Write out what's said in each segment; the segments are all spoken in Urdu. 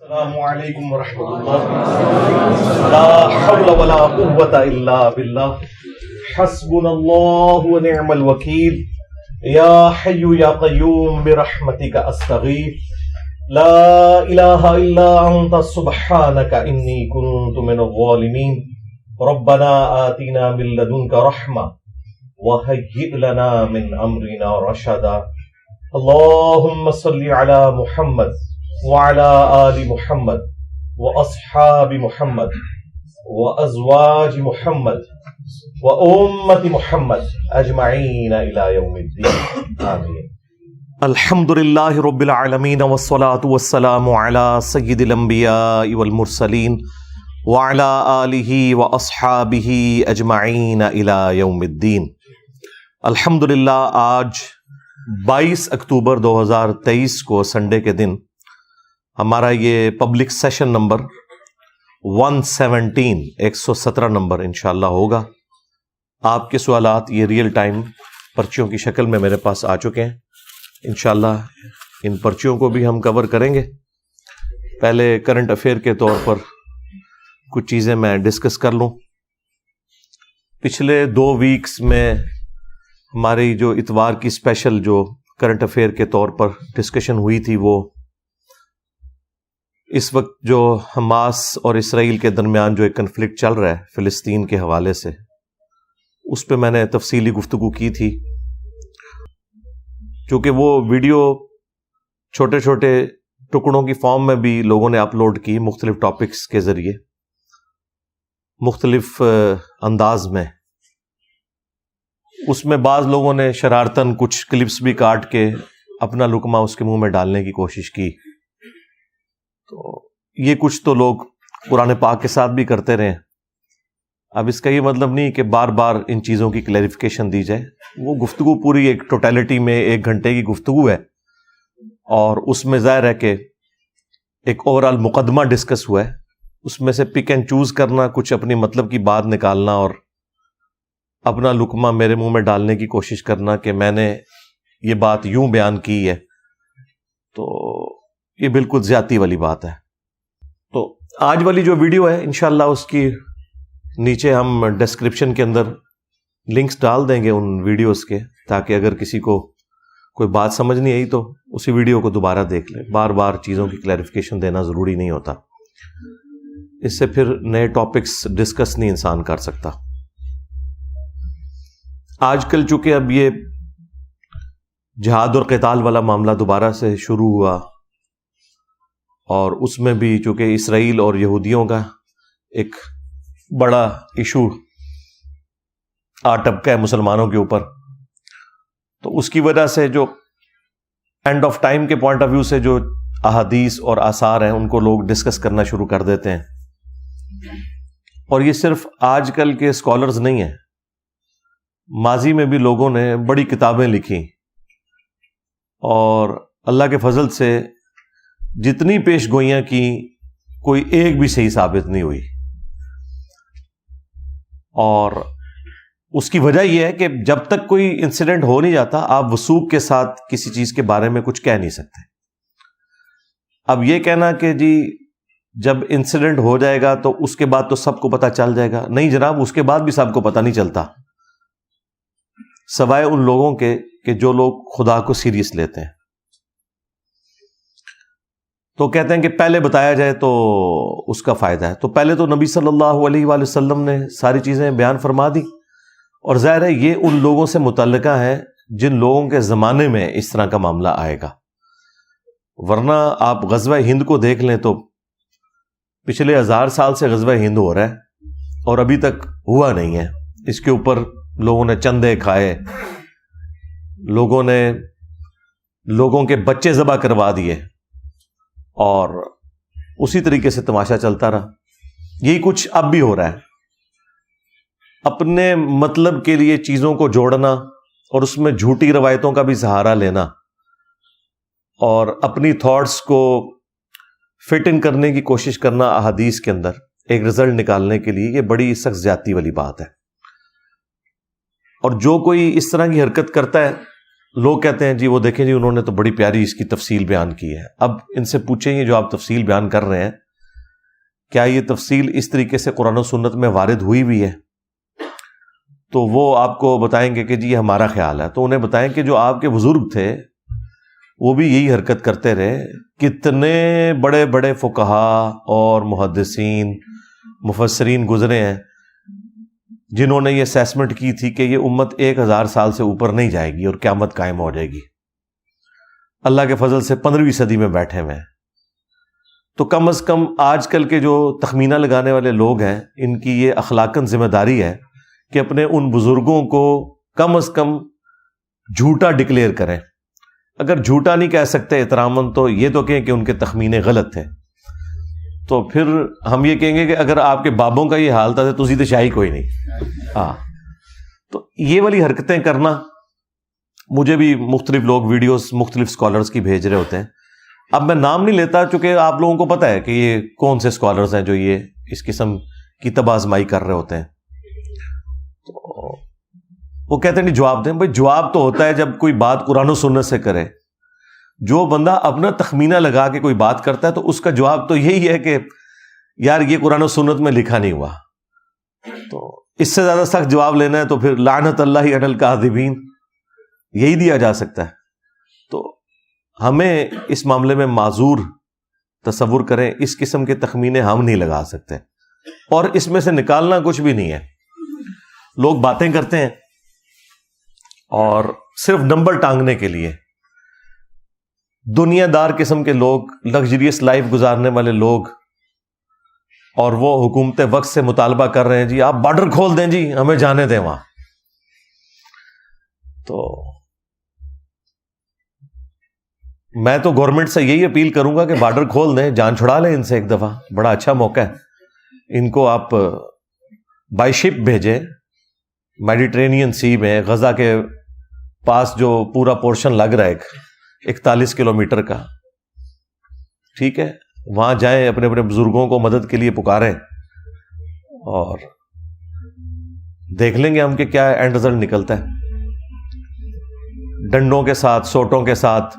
السلام علیکم ورحمۃ اللہ. لا حول ولا قوة الا باللہ. حسبنا اللہ ونعم الوکیل. یا حی یا قیوم برحمتک استغیث. لا الہ الا انت سبحانک انی کنت من الظالمین. ربنا آتنا من لدنک رحمہ وہیئ لنا من امرنا رشدا. اللہم صل علی محمد وعلى آل محمد وأصحاب محمد وأزواج محمد وأمة محمد أجمعين إلى يوم الدين آمين. الحمد لله رب العالمين والصلاة والسلام على سيد الأنبياء والمرسلين وعلى آله وأصحابه أجمعين إلى يوم الدين. الحمدللہ آج 22 اکتوبر 2023 کو سنڈے کے دن ہمارا یہ پبلک سیشن نمبر 117 نمبر انشاءاللہ ہوگا. آپ کے سوالات یہ ریئل ٹائم پرچیوں کی شکل میں میرے پاس آ چکے ہیں. انشاءاللہ ان پرچیوں کو بھی ہم کور کریں گے. پہلے کرنٹ افیئر کے طور پر کچھ چیزیں میں ڈسکس کر لوں. پچھلے 2 ویکس میں ہماری جو اتوار کی اسپیشل جو کرنٹ افیئر کے طور پر ڈسکشن ہوئی تھی، وہ اس وقت جو حماس اور اسرائیل کے درمیان جو ایک کنفلکٹ چل رہا ہے فلسطین کے حوالے سے، اس پہ میں نے تفصیلی گفتگو کی تھی. چونکہ وہ ویڈیو چھوٹے چھوٹے ٹکڑوں کی فارم میں بھی لوگوں نے اپلوڈ کی، مختلف ٹاپکس کے ذریعے مختلف انداز میں. اس میں بعض لوگوں نے شرارتاً کچھ کلپس بھی کاٹ کے اپنا لقمہ اس کے منہ میں ڈالنے کی کوشش کی. تو یہ کچھ تو لوگ قرآن پاک کے ساتھ بھی کرتے رہے. اب اس کا یہ مطلب نہیں کہ بار بار ان چیزوں کی کلیریفیکیشن دی جائے. وہ گفتگو پوری ایک ٹوٹیلٹی میں 1 گھنٹے کی گفتگو ہے، اور اس میں ظاہر ہے کہ ایک اوورآل مقدمہ ڈسکس ہوا ہے. اس میں سے پک اینڈ چوز کرنا، کچھ اپنی مطلب کی بات نکالنا اور اپنا لقمہ میرے منہ میں ڈالنے کی کوشش کرنا کہ میں نے یہ بات یوں بیان کی ہے، تو یہ بالکل زیادتی والی بات ہے. تو آج والی جو ویڈیو ہے انشاءاللہ اس کی نیچے ہم ڈسکرپشن کے اندر لنکس ڈال دیں گے ان ویڈیوز کے، تاکہ اگر کسی کو کوئی بات سمجھ نہیں آئی تو اسی ویڈیو کو دوبارہ دیکھ لیں. بار بار چیزوں کی کلیریفیکیشن دینا ضروری نہیں ہوتا، اس سے پھر نئے ٹاپکس ڈسکس نہیں انسان کر سکتا. آج کل چونکہ اب یہ جہاد اور قتال والا معاملہ دوبارہ سے شروع ہوا، اور اس میں بھی چونکہ اسرائیل اور یہودیوں کا ایک بڑا ایشو آ ٹپکا ہے مسلمانوں کے اوپر، تو اس کی وجہ سے جو اینڈ آف ٹائم کے پوائنٹ آف ویو سے جو احادیث اور آثار ہیں ان کو لوگ ڈسکس کرنا شروع کر دیتے ہیں. اور یہ صرف آج کل کے اسکالرز نہیں ہیں، ماضی میں بھی لوگوں نے بڑی کتابیں لکھی، اور اللہ کے فضل سے جتنی پیش گوئیاں کی کوئی ایک بھی صحیح ثابت نہیں ہوئی. اور اس کی وجہ یہ ہے کہ جب تک کوئی انسیڈنٹ ہو نہیں جاتا آپ وثوق کے ساتھ کسی چیز کے بارے میں کچھ کہہ نہیں سکتے. اب یہ کہنا کہ جی جب انسیڈنٹ ہو جائے گا تو اس کے بعد تو سب کو پتہ چل جائے گا، نہیں جناب، اس کے بعد بھی سب کو پتہ نہیں چلتا، سوائے ان لوگوں کے کہ جو لوگ خدا کو سیریس لیتے ہیں. تو کہتے ہیں کہ پہلے بتایا جائے تو اس کا فائدہ ہے. تو پہلے تو نبی صلی اللہ علیہ وآلہ وسلم نے ساری چیزیں بیان فرما دی، اور ظاہر ہے یہ ان لوگوں سے متعلقہ ہے جن لوگوں کے زمانے میں اس طرح کا معاملہ آئے گا. ورنہ آپ غزوہ ہند کو دیکھ لیں تو پچھلے 1000 سال سے غزوہ ہند ہو رہا ہے اور ابھی تک ہوا نہیں ہے. اس کے اوپر لوگوں نے چندے کھائے، لوگوں نے لوگوں کے بچے ذبح کروا دیے، اور اسی طریقے سے تماشا چلتا رہا. یہی کچھ اب بھی ہو رہا ہے. اپنے مطلب کے لیے چیزوں کو جوڑنا اور اس میں جھوٹی روایتوں کا بھی سہارا لینا اور اپنی تھاٹس کو فٹ ان کرنے کی کوشش کرنا احادیث کے اندر ایک رزلٹ نکالنے کے لیے، یہ بڑی سخت زیادتی والی بات ہے. اور جو کوئی اس طرح کی حرکت کرتا ہے لوگ کہتے ہیں جی وہ دیکھیں جی انہوں نے تو بڑی پیاری اس کی تفصیل بیان کی ہے. اب ان سے پوچھیں یہ جو آپ تفصیل بیان کر رہے ہیں کیا یہ تفصیل اس طریقے سے قرآن و سنت میں وارد ہوئی بھی ہے؟ تو وہ آپ کو بتائیں گے کہ جی یہ ہمارا خیال ہے. تو انہیں بتائیں کہ جو آپ کے بزرگ تھے وہ بھی یہی حرکت کرتے رہے. کتنے بڑے بڑے فقہا اور محدثین مفسرین گزرے ہیں جنہوں نے یہ اسیسمنٹ کی تھی کہ یہ امت 1000 سال سے اوپر نہیں جائے گی اور قیامت قائم ہو جائے گی. اللہ کے فضل سے 15ویں صدی میں بیٹھے ہوئے ہیں. تو کم از کم آج کل کے جو تخمینہ لگانے والے لوگ ہیں ان کی یہ اخلاقاً ذمہ داری ہے کہ اپنے ان بزرگوں کو کم از کم جھوٹا ڈکلیئر کریں. اگر جھوٹا نہیں کہہ سکتے احتراماً تو یہ تو کہیں کہ ان کے تخمینے غلط تھے. تو پھر ہم یہ کہیں گے کہ اگر آپ کے بابوں کا یہ حال تھا تو تسی تو شاہی کوئی نہیں. ہاں تو یہ والی حرکتیں کرنا، مجھے بھی مختلف لوگ ویڈیوز مختلف سکالرز کی بھیج رہے ہوتے ہیں. اب میں نام نہیں لیتا چونکہ آپ لوگوں کو پتہ ہے کہ یہ کون سے سکالرز ہیں جو یہ اس قسم کی تباہ آزمائی کر رہے ہوتے ہیں. تو وہ کہتے ہیں نہیں جواب دیں. بھائی جواب تو ہوتا ہے جب کوئی بات قرآن و سنت سے کرے. جو بندہ اپنا تخمینہ لگا کے کوئی بات کرتا ہے تو اس کا جواب تو یہی ہے کہ یار یہ قرآن و سنت میں لکھا نہیں ہوا. تو اس سے زیادہ سخت جواب لینا ہے تو پھر لعنت اللہ علی الکاذبین یہی دیا جا سکتا ہے. تو ہمیں اس معاملے میں معذور تصور کریں. اس قسم کے تخمینے ہم نہیں لگا سکتے اور اس میں سے نکالنا کچھ بھی نہیں ہے. لوگ باتیں کرتے ہیں اور صرف نمبر ٹانگنے کے لیے. دنیا دار قسم کے لوگ، لگژریس لائف گزارنے والے لوگ، اور وہ حکومت وقت سے مطالبہ کر رہے ہیں جی آپ بارڈر کھول دیں جی ہمیں جانے دیں وہاں. تو میں تو گورنمنٹ سے یہی اپیل کروں گا کہ بارڈر کھول دیں، جان چھڑا لیں ان سے ایک دفعہ. بڑا اچھا موقع ہے. ان کو آپ بائی شپ بھیجیں میڈیٹرینین سی میں. غزہ کے پاس جو پورا پورشن لگ رہا ہے 41 کلومیٹر کا، ٹھیک ہے، وہاں جائیں، اپنے اپنے بزرگوں کو مدد کے لیے پکاریں اور دیکھ لیں گے ہم کہ کیا اینڈ رزلٹ نکلتا ہے. ڈنڈوں کے ساتھ، سوٹوں کے ساتھ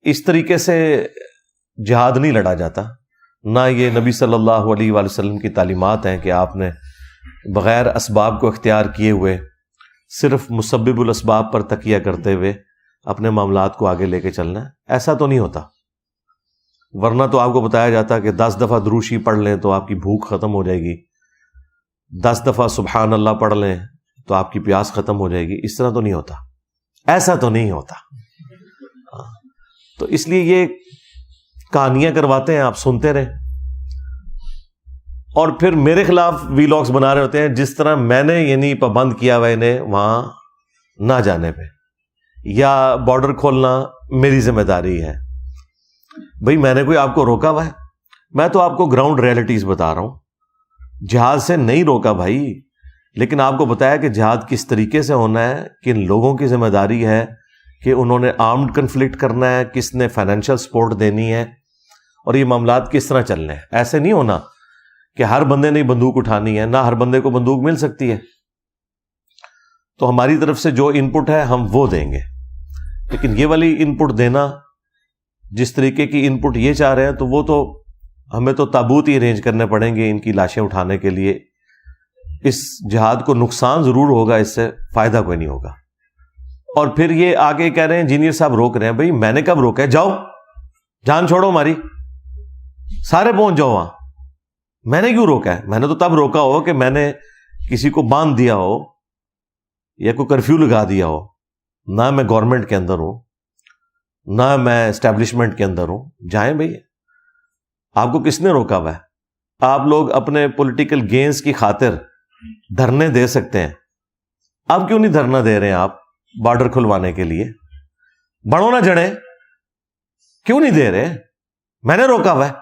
اس طریقے سے جہاد نہیں لڑا جاتا. نہ یہ نبی صلی اللہ علیہ وآلہ وسلم کی تعلیمات ہیں کہ آپ نے بغیر اسباب کو اختیار کیے ہوئے صرف مسبب الاسباب پر تکیہ کرتے ہوئے اپنے معاملات کو آگے لے کے چلنا ہے. ایسا تو نہیں ہوتا. ورنہ تو آپ کو بتایا جاتا کہ 10 دفعہ دروشی پڑھ لیں تو آپ کی بھوک ختم ہو جائے گی، 10 دفعہ سبحان اللہ پڑھ لیں تو آپ کی پیاس ختم ہو جائے گی. اس طرح تو نہیں ہوتا، ایسا تو نہیں ہوتا. تو اس لیے یہ کہانیاں کرواتے ہیں، آپ سنتے رہیں اور پھر میرے خلاف ویلاگز بنا رہے ہوتے ہیں جس طرح میں نے یعنی پابند کیا ہوا انہیں وہاں نہ جانے پہ، یا بارڈر کھولنا میری ذمہ داری ہے. بھئی میں نے کوئی آپ کو روکا ہوا ہے؟ میں تو آپ کو گراؤنڈ ریئلٹیز بتا رہا ہوں. جہاد سے نہیں روکا بھائی، لیکن آپ کو بتایا کہ جہاد کس طریقے سے ہونا ہے، کن لوگوں کی ذمہ داری ہے کہ انہوں نے آرمڈ کنفلکٹ کرنا ہے، کس نے فائنینشیل سپورٹ دینی ہے، اور یہ معاملات کس طرح چلنے ہیں. ایسے نہیں ہونا کہ ہر بندے نے بندوق اٹھانی ہے، نہ ہر بندے کو بندوق مل سکتی ہے. تو ہماری طرف سے جو ان پٹ ہے ہم وہ دیں گے، لیکن یہ والی ان پٹ دینا، جس طریقے کی ان پٹ یہ چاہ رہے ہیں، تو وہ تو ہمیں تو تابوت ہی ارینج کرنے پڑیں گے ان کی لاشیں اٹھانے کے لیے. اس جہاد کو نقصان ضرور ہوگا، اس سے فائدہ کوئی نہیں ہوگا. اور پھر یہ آگے کہہ رہے ہیں انجینئر صاحب روک رہے ہیں. بھائی میں نے کب روکا ہے؟ جاؤ، جان چھوڑو ہماری، سارے پہنچ جاؤ وہاں. میں نے کیوں روکا ہے؟ میں نے تو تب روکا ہو کہ میں نے کسی کو باندھ دیا ہو یا کوئی کرفیو لگا دیا ہو. نہ میں گورنمنٹ کے اندر ہوں، نہ میں اسٹیبلشمنٹ کے اندر ہوں. جائیں بھئی. آپ کو کس نے روکا ہوا ہے؟ آپ لوگ اپنے پولیٹیکل گینز کی خاطر دھرنے دے سکتے ہیں. آپ کیوں نہیں دھرنا دے رہے ہیں؟ آپ بارڈر کھلوانے کے لیے بڑھو نہ جڑیں، کیوں نہیں دے رہے؟ میں نے روکا ہوا ہے،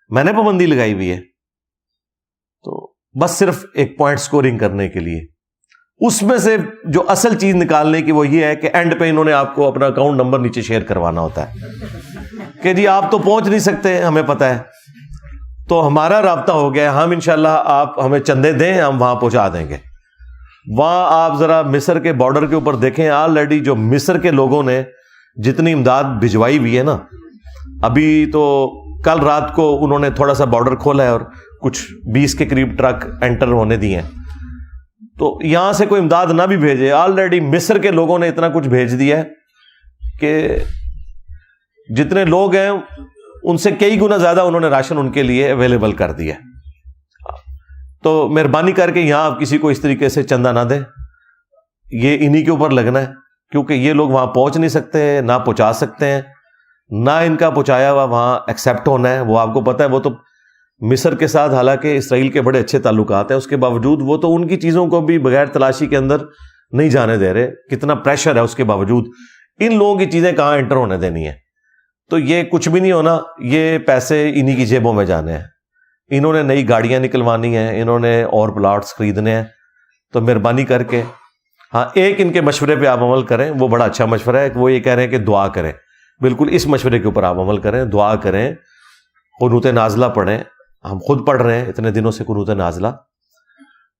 میں نے پابندی لگائی ہوئی ہے. تو بس صرف ایک پوائنٹ سکورنگ کرنے کے لیے. اس میں سے جو اصل چیز نکالنے کی وہ یہ ہے کہ اینڈ پہ انہوں نے آپ کو اپنا اکاؤنٹ نمبر نیچے شیئر کروانا ہوتا ہے کہ جی آپ تو پہنچ نہیں سکتے، ہمیں پتہ ہے، تو ہمارا رابطہ ہو گیا، ہم انشاءاللہ آپ ہمیں چندے دیں، ہم وہاں پہنچا دیں گے. وہاں آپ ذرا مصر کے بارڈر کے اوپر دیکھیں، آلریڈی جو مصر کے لوگوں نے جتنی امداد بھجوائی ہوئی ہے نا، ابھی تو کل رات کو انہوں نے تھوڑا سا بارڈر کھولا ہے اور کچھ 20 کے قریب ٹرک انٹر ہونے دیے ہیں، تو یہاں سے کوئی امداد نہ بھی بھیجے، آلریڈی مصر کے لوگوں نے اتنا کچھ بھیج دیا ہے کہ جتنے لوگ ہیں ان سے کئی گنا زیادہ انہوں نے راشن ان کے لیے اویلیبل کر دیا۔ تو مہربانی کر کے یہاں آپ کسی کو اس طریقے سے چندہ نہ دیں، یہ انہی کے اوپر لگنا ہے، کیونکہ یہ لوگ وہاں پہنچ نہیں سکتے ہیں، نہ پہنچا سکتے ہیں، نہ ان کا پہنچایا ہوا وہاں ایکسیپٹ ہونا ہے۔ وہ آپ کو پتہ ہے، وہ تو مصر کے ساتھ حالانکہ اسرائیل کے بڑے اچھے تعلقات ہیں، اس کے باوجود وہ تو ان کی چیزوں کو بھی بغیر تلاشی کے اندر نہیں جانے دے رہے، کتنا پریشر ہے، اس کے باوجود ان لوگوں کی چیزیں کہاں انٹر ہونے دینی ہے۔ تو یہ کچھ بھی نہیں ہونا، یہ پیسے انہی کی جیبوں میں جانے ہیں، انہوں نے نئی گاڑیاں نکلوانی ہیں، انہوں نے اور پلاٹس خریدنے ہیں۔ تو مہربانی کر کے ہاں ایک ان کے مشورے پہ آپ عمل کریں، وہ بڑا اچھا مشورہ ہے، وہ یہ کہہ رہے ہیں کہ دعا کریں، بالکل اس مشورے کے اوپر آپ عمل کریں، دعا کریں، قنوت نازلہ پڑھیں، ہم خود پڑھ رہے ہیں اتنے دنوں سے قنوت نازلہ،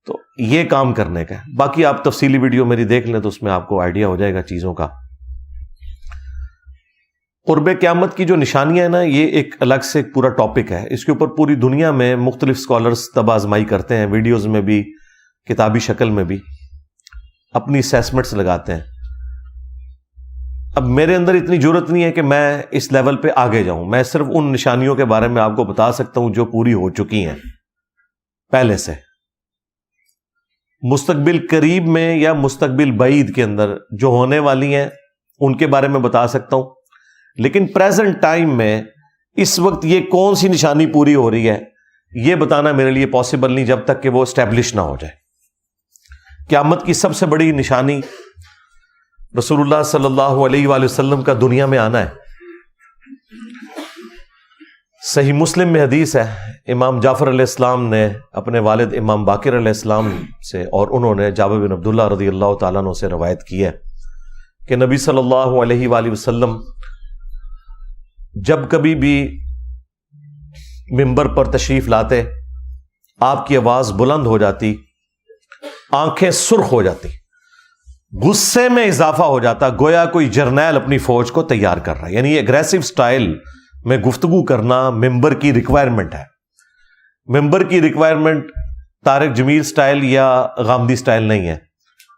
تو یہ کام کرنے کا ہے۔ باقی آپ تفصیلی ویڈیو میری دیکھ لیں تو اس میں آپ کو آئیڈیا ہو جائے گا چیزوں کا۔ قرب قیامت کی جو نشانیاں ہیں نا، یہ ایک الگ سے ایک پورا ٹاپک ہے، اس کے اوپر پوری دنیا میں مختلف اسکالرز طب آزمائی کرتے ہیں، ویڈیوز میں بھی، کتابی شکل میں بھی اپنی اسیسمنٹس لگاتے ہیں۔ اب میرے اندر اتنی جرت نہیں ہے کہ میں اس لیول پہ آگے جاؤں، میں صرف ان نشانیوں کے بارے میں آپ کو بتا سکتا ہوں جو پوری ہو چکی ہیں پہلے سے۔ مستقبل قریب میں یا مستقبل بعید کے اندر جو ہونے والی ہیں ان کے بارے میں بتا سکتا ہوں، لیکن پریزنٹ ٹائم میں اس وقت یہ کون سی نشانی پوری ہو رہی ہے یہ بتانا میرے لیے پاسبل نہیں جب تک کہ وہ اسٹیبلش نہ ہو جائے۔ قیامت کی سب سے بڑی نشانی رسول اللہ صلی اللہ علیہ وآلہ وسلم کا دنیا میں آنا ہے۔ صحیح مسلم میں حدیث ہے، امام جعفر علیہ السلام نے اپنے والد امام باقر علیہ السلام سے، اور انہوں نے جابر بن عبداللہ رضی اللہ تعالیٰ عنہ سے روایت کی ہے کہ نبی صلی اللہ علیہ وآلہ وسلم جب کبھی بھی منبر پر تشریف لاتے، آپ کی آواز بلند ہو جاتی، آنکھیں سرخ ہو جاتی، غصے میں اضافہ ہو جاتا، گویا کوئی جرنیل اپنی فوج کو تیار کر رہا ہے۔ یعنی اگریسو سٹائل میں گفتگو کرنا ممبر کی ریکوائرمنٹ ہے۔ ممبر کی ریکوائرمنٹ طارق جمیل سٹائل یا غامدی سٹائل نہیں ہے،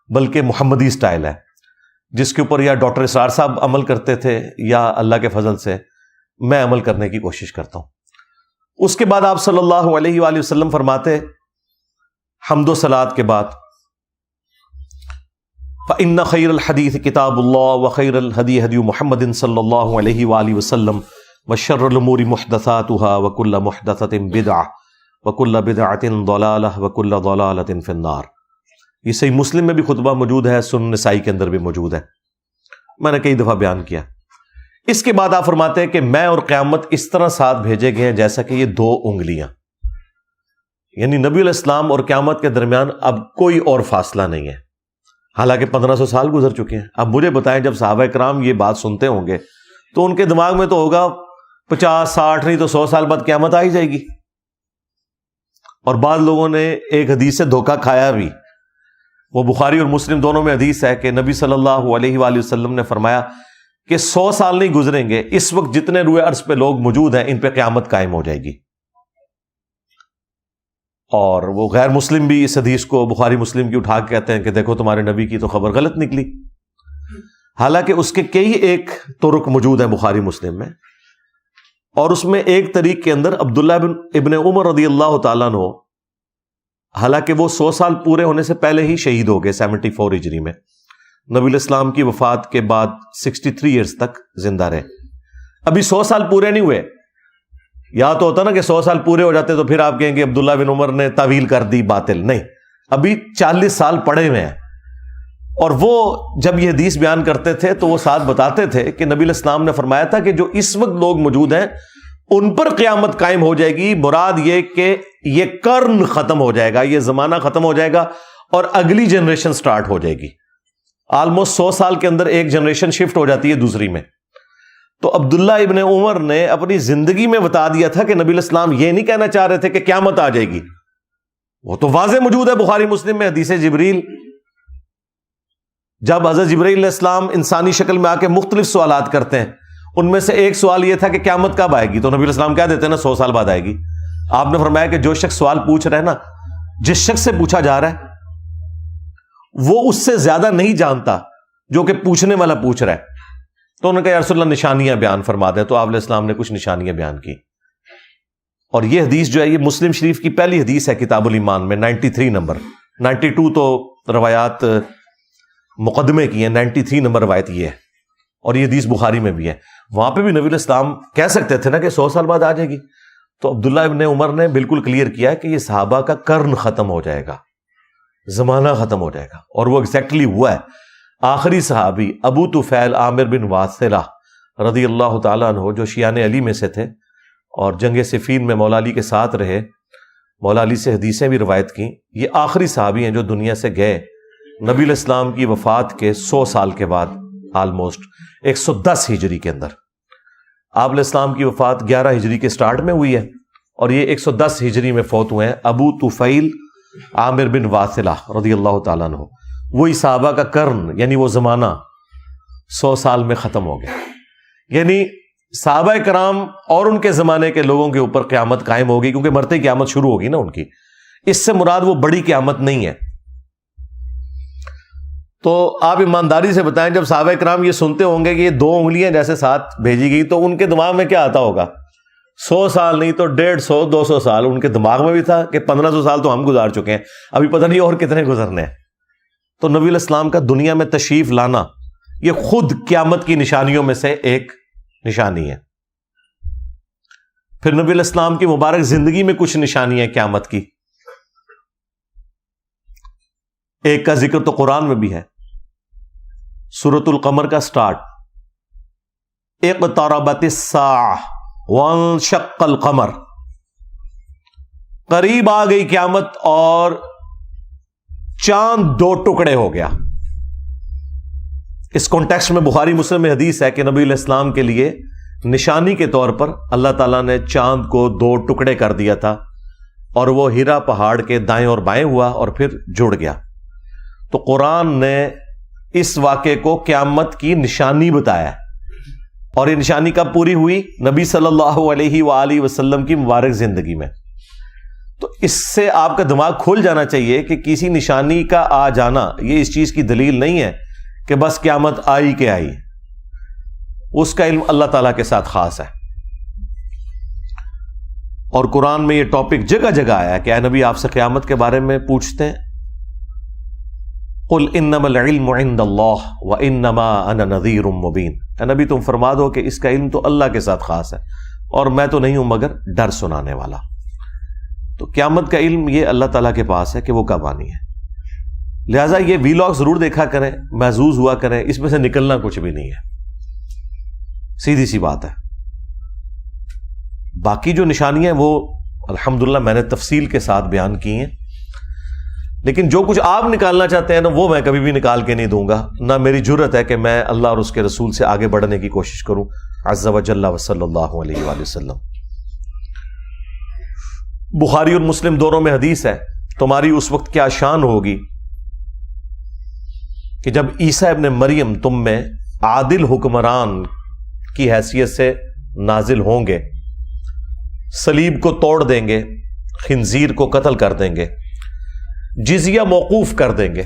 بلکہ محمدی سٹائل ہے، جس کے اوپر یا ڈاکٹر اسرار صاحب عمل کرتے تھے یا اللہ کے فضل سے میں عمل کرنے کی کوشش کرتا ہوں۔ اس کے بعد آپ صلی اللہ علیہ وآلہ وسلم فرماتے حمد و صلات کے بعد، فَإِنَّ خَيْرَ الْحَدِيثِ كِتَابُ اللَّهِ وَخَيْرَ الْهَدِيِ هَدْيُ مُحَمَّدٍ صلی اللہ علیہ وآلہ وسلم وَشَرَّ الْأُمُورِ مُحْدَثَاتُهَا وَكُلَّ مُحْدَثَةٍ بِدْعَةٍ وَكُلَّ بِدْعَةٍ ضَلَالَةٍ وَكُلَّ ضَلَالَةٍ فِي النَّارِ۔ یہ صحیح مسلم میں بھی خطبہ موجود ہے، سنن نسائی کے اندر بھی موجود ہے، میں نے کئی دفعہ بیان کیا۔ اس کے بعد آپ فرماتے ہیں کہ میں اور قیامت اس طرح ساتھ بھیجے گئے ہیں جیسا کہ یہ 2 انگلیاں، یعنی نبی علیہ السلام اور قیامت کے درمیان اب کوئی اور فاصلہ نہیں ہے، حالانکہ 1500 سال گزر چکے ہیں۔ اب مجھے بتائیں جب صحابہ کرام یہ بات سنتے ہوں گے تو ان کے دماغ میں تو ہوگا 50 60 نہیں تو 100 سال بعد قیامت آ ہی جائے گی۔ اور بعض لوگوں نے ایک حدیث سے دھوکہ کھایا بھی، وہ بخاری اور مسلم دونوں میں حدیث ہے کہ نبی صلی اللہ علیہ وآلہ وسلم نے فرمایا کہ 100 سال نہیں گزریں گے، اس وقت جتنے روئے عرض پہ لوگ موجود ہیں ان پہ قیامت قائم ہو جائے گی۔ اور وہ غیر مسلم بھی اس حدیث کو بخاری مسلم کی اٹھا کے کہتے ہیں کہ دیکھو تمہارے نبی کی تو خبر غلط نکلی، حالانکہ اس کے کئی ایک طرق موجود ہیں بخاری مسلم میں، اور اس میں ایک طریق کے اندر عبداللہ ابن عمر رضی اللہ تعالیٰ عنہ، حالانکہ وہ 100 سال پورے ہونے سے پہلے ہی شہید ہو گئے 74 ہجری میں، نبی علیہ السلام کی وفات کے بعد 63 ایئرز تک زندہ رہے، ابھی 100 سال پورے نہیں ہوئے۔ یا تو ہوتا نا کہ 100 سال پورے ہو جاتے تو پھر آپ کہیں گے عبداللہ بن عمر نے تعویل کر دی باطل، نہیں، ابھی 40 سال پڑے ہوئے ہیں۔ اور وہ جب یہ حدیث بیان کرتے تھے تو وہ ساتھ بتاتے تھے کہ نبی علیہ السلام نے فرمایا تھا کہ جو اس وقت لوگ موجود ہیں ان پر قیامت قائم ہو جائے گی، مراد یہ کہ یہ قرن ختم ہو جائے گا، یہ زمانہ ختم ہو جائے گا اور اگلی جنریشن سٹارٹ ہو جائے گی۔ آلموسٹ 100 سال کے اندر ایک جنریشن شفٹ ہو جاتی ہے دوسری میں۔ تو عبداللہ ابن عمر نے اپنی زندگی میں بتا دیا تھا کہ نبی علیہ السلام یہ نہیں کہنا چاہ رہے تھے کہ قیامت آ جائے گی، وہ تو واضح موجود ہے بخاری مسلم میں حدیث جبریل جب حضرت جبرائیل علیہ السلام انسانی شکل میں آ کے مختلف سوالات کرتے ہیں، ان میں سے ایک سوال یہ تھا کہ قیامت کب آئے گی، تو نبی علیہ السلام کہہ دیتے ہیں نا 100 سال بعد آئے گی۔ آپ نے فرمایا کہ جو شخص سوال پوچھ رہا ہے نا، جس شخص سے پوچھا جا رہا ہے وہ اس سے زیادہ نہیں جانتا جو کہ پوچھنے والا پوچھ رہا ہے۔ تو انہوں نے کہا یا رسول اللہ نشانیاں بیان فرما دیں، تو آپ علیہ السلام نے کچھ نشانیاں بیان کی، اور یہ حدیث جو ہے یہ مسلم شریف کی پہلی حدیث ہے کتاب الایمان میں، 93 نمبر، 92 تو روایات مقدمے کی ہیں، 93 نمبر روایت یہ ہے، اور یہ حدیث بخاری میں بھی ہے۔ وہاں پہ بھی نبی علیہ السلام کہہ سکتے تھے نا کہ 100 سال بعد آ جائے گی، تو عبداللہ ابن عمر نے بالکل کلیئر کیا کہ یہ صحابہ کا قرن ختم ہو جائے گا، زمانہ ختم ہو جائے گا، اور وہ ایگزیکٹلی ہوا ہے۔ آخری صحابی ابو طفیل عامر بن واثلہ رضی اللہ تعالیٰ عنہ، جو شیعان علی میں سے تھے اور جنگ صفین میں مولا علی کے ساتھ رہے، مولا علی سے حدیثیں بھی روایت کی، یہ آخری صحابی ہیں جو دنیا سے گئے نبی علیہ السلام کی وفات کے 100 سال کے بعد، آلموسٹ 110 ہجری کے اندر۔ آپ علیہ السلام کی وفات 11 ہجری کے سٹارٹ میں ہوئی ہے، اور یہ 110 ہجری میں فوت ہوئے ہیں ابو طفیل عامر بن واثلہ رضی اللہ تعالیٰ عنہ۔ وہی صحابہ کا قرن، یعنی وہ زمانہ 100 سال میں ختم ہو گیا، یعنی صحابہ کرام اور ان کے زمانے کے لوگوں کے اوپر قیامت قائم ہوگی، کیونکہ مرتے ہی قیامت شروع ہوگی نا ان کی۔ اس سے مراد وہ بڑی قیامت نہیں ہے۔ تو آپ ایمانداری سے بتائیں، جب صحابہ کرام یہ سنتے ہوں گے کہ یہ 2 انگلیاں جیسے ساتھ بھیجی گئی، تو ان کے دماغ میں کیا آتا ہوگا؟ 100 سال نہیں تو 150 200 سال ان کے دماغ میں بھی تھا کہ 1500 سال تو ہم گزار چکے ہیں، ابھی پتہ نہیں اور کتنے گزرنے ہیں۔ تو نبی علیہ السلام کا دنیا میں تشریف لانا یہ خود قیامت کی نشانیوں میں سے ایک نشانی ہے۔ پھر نبی علیہ السلام کی مبارک زندگی میں کچھ نشانیاں ہیں قیامت کی، ایک کا ذکر تو قرآن میں بھی ہے، سورۃ القمر کا سٹارٹ، اقتربت الساعہ وانشق القمر، قریب آ گئی قیامت اور چاند 2 ٹکڑے ہو گیا۔ اس کانٹیکسٹ میں بخاری مسلم میں حدیث ہے کہ نبی علیہ السلام کے لیے نشانی کے طور پر اللہ تعالیٰ نے چاند کو 2 ٹکڑے کر دیا تھا، اور وہ ہیرا پہاڑ کے دائیں اور بائیں ہوا اور پھر جڑ گیا۔ تو قرآن نے اس واقعے کو قیامت کی نشانی بتایا، اور یہ نشانی کب پوری ہوئی؟ نبی صلی اللہ علیہ وآلہ وسلم کی مبارک زندگی میں۔ تو اس سے آپ کا دماغ کھل جانا چاہیے کہ کسی نشانی کا آ جانا یہ اس چیز کی دلیل نہیں ہے کہ بس قیامت آئی کہ آئی، اس کا علم اللہ تعالیٰ کے ساتھ خاص ہے۔ اور قرآن میں یہ ٹاپک جگہ جگہ آیا ہے کہ اے نبی آپ سے قیامت کے بارے میں پوچھتے ہیں، قل انما العلم عند اللہ وانما انا نذیر مبین، اے نبی تم فرما دو کہ اس کا علم تو اللہ کے ساتھ خاص ہے، اور میں تو نہیں ہوں مگر ڈر سنانے والا۔ تو قیامت کا علم یہ اللہ تعالیٰ کے پاس ہے کہ وہ کب آنی ہے، لہٰذا یہ ویلاگ ضرور دیکھا کریں، محظوظ ہوا کریں، اس میں سے نکلنا کچھ بھی نہیں ہے، سیدھی سی بات ہے۔ باقی جو نشانیاں ہیں وہ الحمدللہ میں نے تفصیل کے ساتھ بیان کی ہیں، لیکن جو کچھ آپ نکالنا چاہتے ہیں نا وہ میں کبھی بھی نکال کے نہیں دوں گا، نہ میری جرت ہے کہ میں اللہ اور اس کے رسول سے آگے بڑھنے کی کوشش کروں عز وجل وصلی اللہ علیہ وآلہ وسلم۔ بخاری اور مسلم دونوں میں حدیث ہے، تمہاری اس وقت کیا شان ہوگی کہ جب عیسیٰ ابن مریم تم میں عادل حکمران کی حیثیت سے نازل ہوں گے، صلیب کو توڑ دیں گے، خنزیر کو قتل کر دیں گے، جزیہ موقوف کر دیں گے،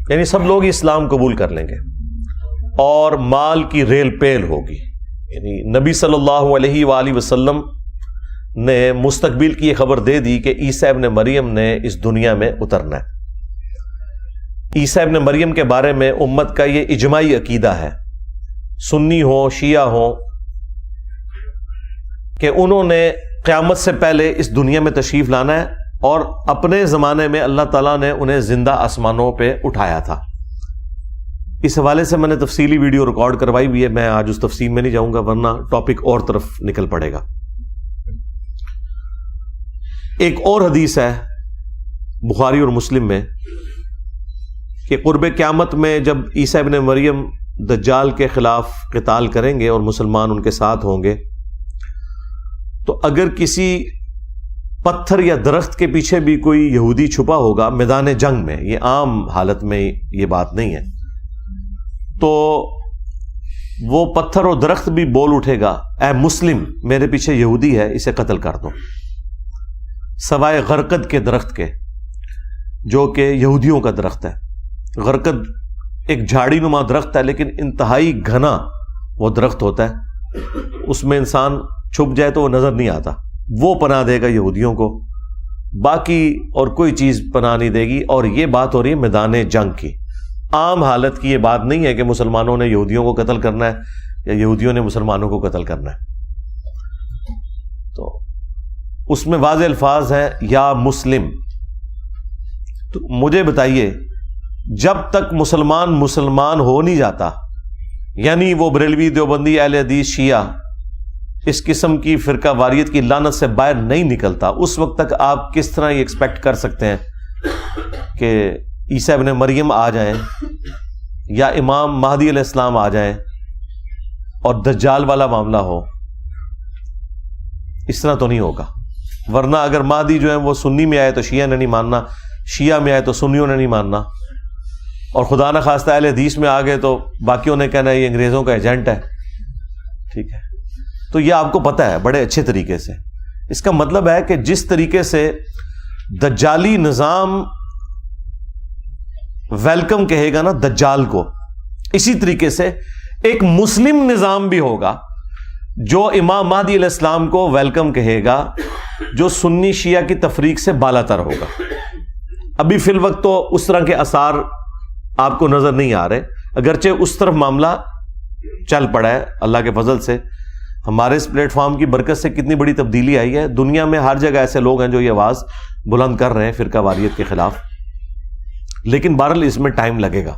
یعنی سب لوگ اسلام قبول کر لیں گے، اور مال کی ریل پیل ہوگی۔ یعنی نبی صلی اللہ علیہ وآلہ وسلم نے مستقبل کی یہ خبر دے دی کہ عیسیٰ ابن مریم نے اس دنیا میں اترنا ہے۔ عیسیٰ ابن مریم کے بارے میں امت کا یہ اجماعی عقیدہ ہے، سنی ہو شیعہ ہو، کہ انہوں نے قیامت سے پہلے اس دنیا میں تشریف لانا ہے، اور اپنے زمانے میں اللہ تعالیٰ نے انہیں زندہ آسمانوں پہ اٹھایا تھا۔ اس حوالے سے میں نے تفصیلی ویڈیو ریکارڈ کروائی ہوئی ہے، میں آج اس تفصیل میں نہیں جاؤں گا ورنہ ٹاپک اور طرف نکل پڑے گا۔ ایک اور حدیث ہے بخاری اور مسلم میں کہ قرب قیامت میں جب عیسیٰ ابن مریم دجال کے خلاف قتال کریں گے اور مسلمان ان کے ساتھ ہوں گے، تو اگر کسی پتھر یا درخت کے پیچھے بھی کوئی یہودی چھپا ہوگا میدان جنگ میں، یہ عام حالت میں یہ بات نہیں ہے، تو وہ پتھر اور درخت بھی بول اٹھے گا اے مسلم میرے پیچھے یہودی ہے اسے قتل کر دو، سوائے غرقد کے درخت کے جو کہ یہودیوں کا درخت ہے۔ غرقد ایک جھاڑی نما درخت ہے لیکن انتہائی گھنا وہ درخت ہوتا ہے، اس میں انسان چھپ جائے تو وہ نظر نہیں آتا، وہ پناہ دے گا یہودیوں کو، باقی اور کوئی چیز پناہ نہیں دے گی۔ اور یہ بات ہو رہی ہے میدان جنگ کی، عام حالت کی یہ بات نہیں ہے کہ مسلمانوں نے یہودیوں کو قتل کرنا ہے یا یہودیوں نے مسلمانوں کو قتل کرنا ہے۔ تو اس میں واضح الفاظ ہیں یا مسلم۔ تو مجھے بتائیے جب تک مسلمان ہو نہیں جاتا، یعنی وہ بریلوی، دیوبندی، اہل حدیث، شیعہ اس قسم کی فرقہ واریت کی لعنت سے باہر نہیں نکلتا، اس وقت تک آپ کس طرح یہ ایکسپیکٹ کر سکتے ہیں کہ عیسیٰ ابن مریم آ جائیں یا امام مہدی علیہ السلام آ جائیں اور دجال والا معاملہ ہو؟ اس طرح تو نہیں ہوگا۔ ورنہ اگر مہدی جو ہے وہ سنی میں آئے تو شیعہ نے نہیں ماننا، شیعہ میں آئے تو سنیوں نے نہیں ماننا، اور خدا نہ خواستہ اہل حدیث میں آ گئے تو باقیوں نے کہنا ہے یہ انگریزوں کا ایجنٹ ہے۔ ٹھیک ہے، تو یہ آپ کو پتہ ہے بڑے اچھے طریقے سے۔ اس کا مطلب ہے کہ جس طریقے سے دجالی نظام ویلکم کہے گا نا دجال کو، اسی طریقے سے ایک مسلم نظام بھی ہوگا جو امام مہدی علیہ السلام کو ویلکم کہے گا، جو سنی شیعہ کی تفریق سے بالا تر ہوگا۔ ابھی فی الوقت تو اس طرح کے آثار آپ کو نظر نہیں آ رہے، اگرچہ اس طرف معاملہ چل پڑا ہے اللہ کے فضل سے۔ ہمارے اس پلیٹ فارم کی برکت سے کتنی بڑی تبدیلی آئی ہے، دنیا میں ہر جگہ ایسے لوگ ہیں جو یہ آواز بلند کر رہے ہیں فرقہ واریت کے خلاف، لیکن بہرحال اس میں ٹائم لگے گا۔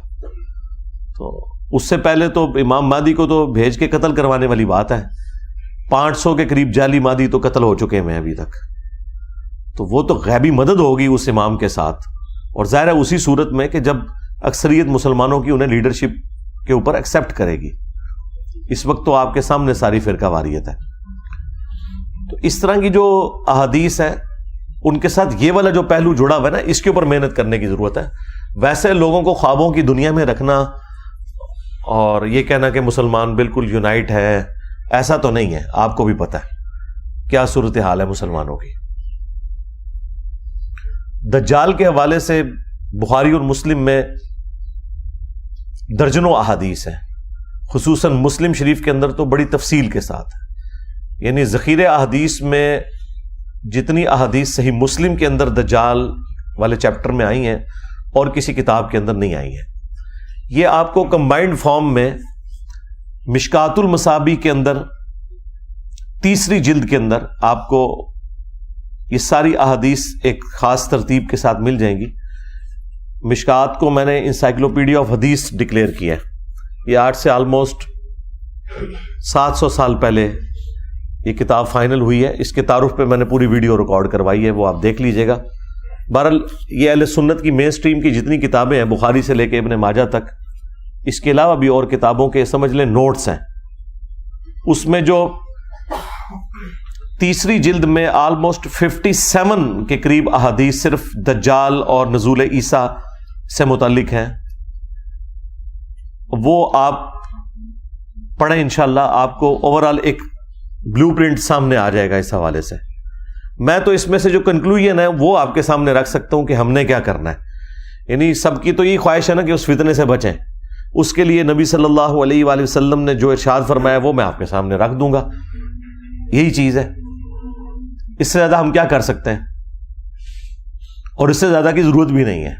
تو اس سے پہلے تو امام مہدی کو تو بھیج کے قتل کروانے والی بات ہے، 500 کے قریب جعلی مہدی تو قتل ہو چکے ہیں ابھی تک، تو وہ تو غیبی مدد ہوگی اس امام کے ساتھ، اور ظاہر ہے اسی صورت میں کہ جب اکثریت مسلمانوں کی انہیں لیڈرشپ کے اوپر ایکسپٹ کرے گی۔ اس وقت تو آپ کے سامنے ساری فرقہ واریت ہے۔ تو اس طرح کی جو احادیث ہیں ان کے ساتھ یہ والا جو پہلو جڑا ہوا ہے نا، اس کے اوپر محنت کرنے کی ضرورت ہے۔ ویسے لوگوں کو خوابوں کی دنیا میں رکھنا اور یہ کہنا کہ مسلمان بالکل یونائٹ ہے، ایسا تو نہیں ہے، آپ کو بھی پتہ ہے کیا صورتحال ہے مسلمانوں کی۔ دجال کے حوالے سے بخاری اور مسلم میں درجنوں احادیث ہیں، خصوصاً مسلم شریف کے اندر تو بڑی تفصیل کے ساتھ، یعنی ذخیرہ احادیث میں جتنی احادیث صحیح مسلم کے اندر دجال والے چیپٹر میں آئی ہیں اور کسی کتاب کے اندر نہیں آئی ہیں، یہ آپ کو کمبائنڈ فارم میں مشکات المصابیح کے اندر 3 جلد کے اندر آپ کو یہ ساری احادیث ایک خاص ترتیب کے ساتھ مل جائیں گی۔ مشکات کو میں نے انسائکلوپیڈیا آف حدیث ڈکلیئر کیا ہے، یہ آج سے آلموسٹ 700 سال پہلے یہ کتاب فائنل ہوئی ہے۔ اس کے تعارف پہ میں نے پوری ویڈیو ریکارڈ کروائی ہے، وہ آپ دیکھ لیجئے گا۔ بہرحال یہ اہل سنت کی مین سٹریم کی جتنی کتابیں ہیں بخاری سے لے کے ابن ماجہ تک، اس کے علاوہ بھی اور کتابوں کے سمجھ لیں نوٹس ہیں، اس میں جو 3 جلد میں آلموسٹ 57 کے قریب احادیث صرف دجال اور نزول عیسیٰ سے متعلق ہیں، وہ آپ پڑھیں انشاءاللہ، آپ کو اوورال ایک بلو پرنٹ سامنے آ جائے گا اس حوالے سے۔ میں تو اس میں سے جو کنکلوژن ہے وہ آپ کے سامنے رکھ سکتا ہوں کہ ہم نے کیا کرنا ہے، یعنی سب کی تو یہی خواہش ہے نا کہ اس فتنے سے بچیں، اس کے لیے نبی صلی اللہ علیہ وآلہ وسلم نے جو ارشاد فرمایا وہ میں آپ کے سامنے رکھ دوں گا، یہی چیز ہے۔ اس سے زیادہ ہم کیا کر سکتے ہیں، اور اس سے زیادہ کی ضرورت بھی نہیں ہے۔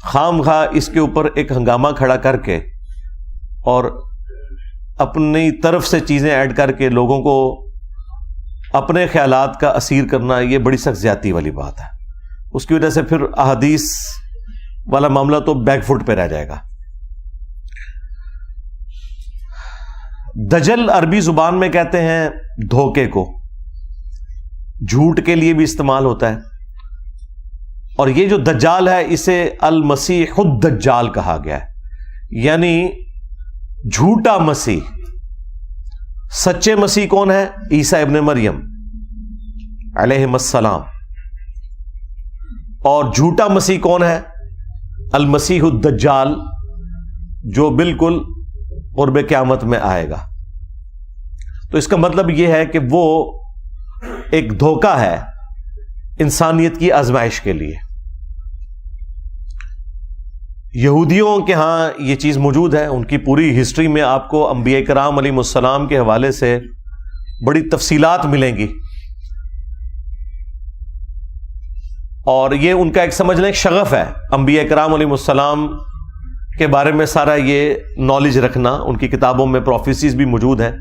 خام خواہ اس کے اوپر ایک ہنگامہ کھڑا کر کے اور اپنی طرف سے چیزیں ایڈ کر کے لوگوں کو اپنے خیالات کا اسیر کرنا، یہ بڑی سخت زیادتی والی بات ہے۔ اس کی وجہ سے پھر احادیث والا معاملہ تو بیک فٹ پہ رہ جائے گا۔ دجل عربی زبان میں کہتے ہیں دھوکے کو، جھوٹ کے لیے بھی استعمال ہوتا ہے، اور یہ جو دجال ہے اسے المسیح الدجال کہا گیا ہے، یعنی جھوٹا مسیح۔ سچے مسیح کون ہے؟ عیسیٰ ابن مریم علیہ السلام، اور جھوٹا مسیح کون ہے؟ المسیح الدجال جو بالکل قرب قیامت میں آئے گا. تو اس کا مطلب یہ ہے کہ وہ ایک دھوکہ ہے انسانیت کی آزمائش کے لیے. یہودیوں کے ہاں یہ چیز موجود ہے. ان کی پوری ہسٹری میں آپ کو انبیاء کرام علیہ السلام کے حوالے سے بڑی تفصیلات ملیں گی, اور یہ ان کا ایک سمجھ لیں ایک شغف ہے انبیاء کرام علیہ السلام کے بارے میں سارا یہ نالج رکھنا. ان کی کتابوں میں پروفیسیز بھی موجود ہیں.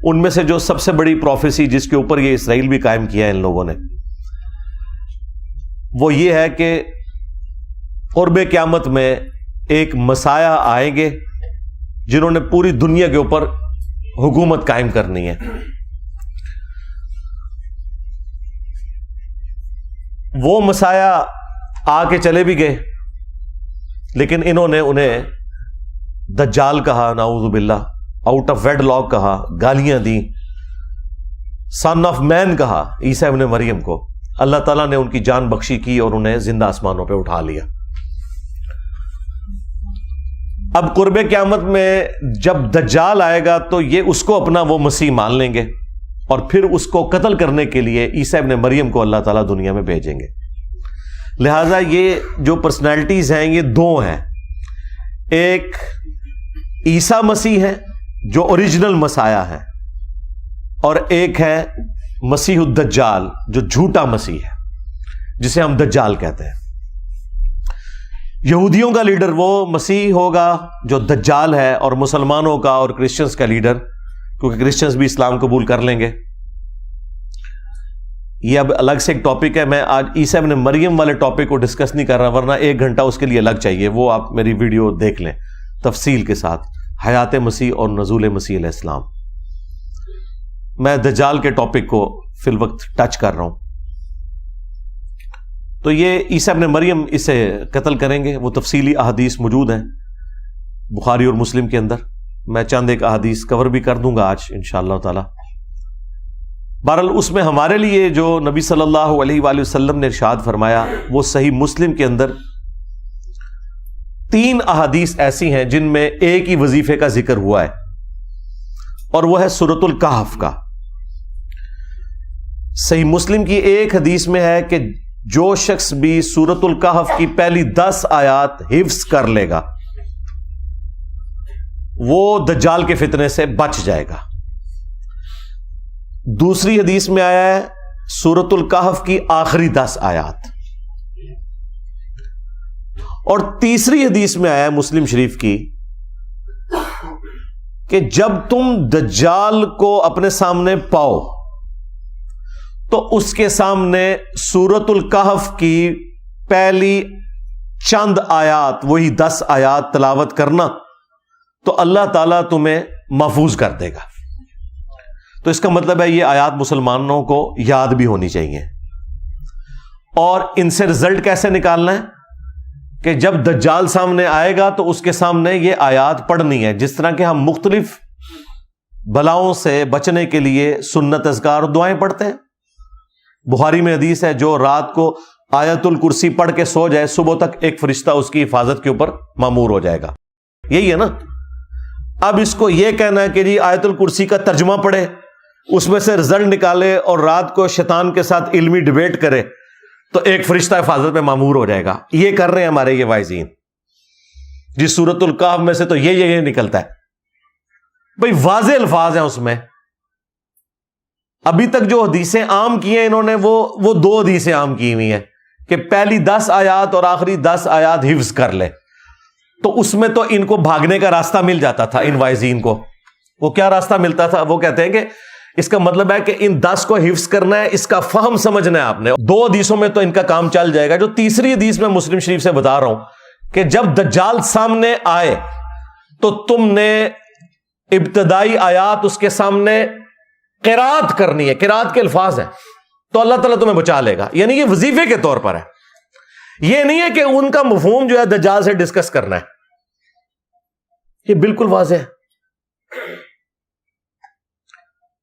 ان میں سے جو سب سے بڑی پروفیسی جس کے اوپر یہ اسرائیل بھی قائم کیا ہے ان لوگوں نے, وہ یہ ہے کہ قرب قیامت میں ایک مسایہ آئیں گے جنہوں نے پوری دنیا کے اوپر حکومت قائم کرنی ہے. وہ مسایہ آ کے چلے بھی گئے, لیکن انہوں نے انہیں دجال کہا, نعوذ باللہ, آؤٹ آف ویڈ لاک کہا, گالیاں دیں, سن آف مین کہا عیسیٰ ابن مریم کو. اللہ تعالیٰ نے ان کی جان بخشی کی اور انہیں زندہ آسمانوں پہ اٹھا لیا. اب قرب قیامت میں جب دجال آئے گا تو یہ اس کو اپنا وہ مسیح مان لیں گے, اور پھر اس کو قتل کرنے کے لیے عیسیٰ ابن مریم کو اللہ تعالیٰ دنیا میں بھیجیں گے. لہذا یہ جو پرسنالٹیز ہیں یہ دو ہیں. ایک عیسیٰ مسیح ہے جو اوریجنل مسایہ ہے, اور ایک ہے مسیح الدجال جو جھوٹا مسیح ہے, جسے ہم دجال کہتے ہیں. یہودیوں کا لیڈر وہ مسیح ہوگا جو دجال ہے, اور مسلمانوں کا اور کرسچنز کا لیڈر, کیونکہ کرسچنز بھی اسلام قبول کر لیں گے. یہ اب الگ سے ایک ٹاپک ہے. میں آج عیسیٰ ابن مریم والے ٹاپک کو ڈسکس نہیں کر رہا, ورنہ 1 گھنٹہ اس کے لیے الگ چاہیے. وہ آپ میری ویڈیو دیکھ لیں تفصیل کے ساتھ, حیات مسیح اور نزول مسیح علیہ السلام. میں دجال کے ٹاپک کو فی الوقت ٹچ کر رہا ہوں. تو یہ عیسیٰ ابن مریم اسے قتل کریں گے. وہ تفصیلی احادیث موجود ہیں بخاری اور مسلم کے اندر. میں چند ایک احادیث کور بھی کر دوں گا آج انشاءاللہ تعالی. بہرحال اس میں ہمارے لیے جو نبی صلی اللہ علیہ وآلہ وسلم نے ارشاد فرمایا, وہ صحیح مسلم کے اندر 3 احادیث ایسی ہیں جن میں ایک ہی وظیفے کا ذکر ہوا ہے, اور وہ ہے سورۃ الکہف کا. صحیح مسلم کی ایک حدیث میں ہے کہ جو شخص بھی سورۃ الکہف کی پہلی 10 آیات حفظ کر لے گا وہ دجال کے فتنے سے بچ جائے گا. دوسری حدیث میں آیا ہے سورۃ الکہف کی آخری 10 آیات, اور تیسری حدیث میں آیا ہے مسلم شریف کی کہ جب تم دجال کو اپنے سامنے پاؤ تو اس کے سامنے سورۃ الکہف کی پہلی چند آیات, وہی 10 آیات تلاوت کرنا, تو اللہ تعالیٰ تمہیں محفوظ کر دے گا. تو اس کا مطلب ہے یہ آیات مسلمانوں کو یاد بھی ہونی چاہیے. اور ان سے رزلٹ کیسے نکالنا ہے کہ جب دجال سامنے آئے گا تو اس کے سامنے یہ آیات پڑھنی ہے, جس طرح کہ ہم مختلف بلاؤں سے بچنے کے لیے سنت اذکار اور دعائیں پڑھتے ہیں. بخاری میں حدیث ہے جو رات کو آیت الکرسی پڑھ کے سو جائے صبح تک ایک فرشتہ اس کی حفاظت کے اوپر مامور ہو جائے گا. یہی ہے نا. اب اس کو یہ کہنا ہے کہ جی آیت الکرسی کا ترجمہ پڑھے, اس میں سے رزلٹ نکالے اور رات کو شیطان کے ساتھ علمی ڈیبیٹ کرے تو ایک فرشتہ حفاظت میں مامور ہو جائے گا. یہ کر رہے ہیں ہمارے یہ وائزین جی. سورۃ الکہف میں سے تو یہ نکلتا ہے بھئی, واضح الفاظ ہیں اس میں. ابھی تک جو حدیثیں عام کی ہیں انہوں نے وہ 2 حدیثیں عام کی ہوئی ہیں کہ پہلی 10 آیات اور آخری 10 آیات حفظ کر لے. تو اس میں تو ان کو بھاگنے کا راستہ مل جاتا تھا ان وائزین کو. وہ کیا راستہ ملتا تھا؟ وہ کہتے ہیں کہ اس کا مطلب ہے کہ ان 10 کو حفظ کرنا ہے, اس کا فہم سمجھنا ہے آپ نے. 2 حدیثوں میں تو ان کا کام چل جائے گا. جو تیسری حدیث میں مسلم شریف سے بتا رہا ہوں کہ جب دجال سامنے آئے تو تم نے ابتدائی آیات اس کے سامنے قرات کرنی ہے. قرات کے الفاظ ہیں تو اللہ تعالیٰ تمہیں بچا لے گا. یعنی یہ وظیفے کے طور پر ہے, یہ نہیں ہے کہ ان کا مفہوم جو ہے دجال سے ڈسکس کرنا ہے. یہ بالکل واضح ہے.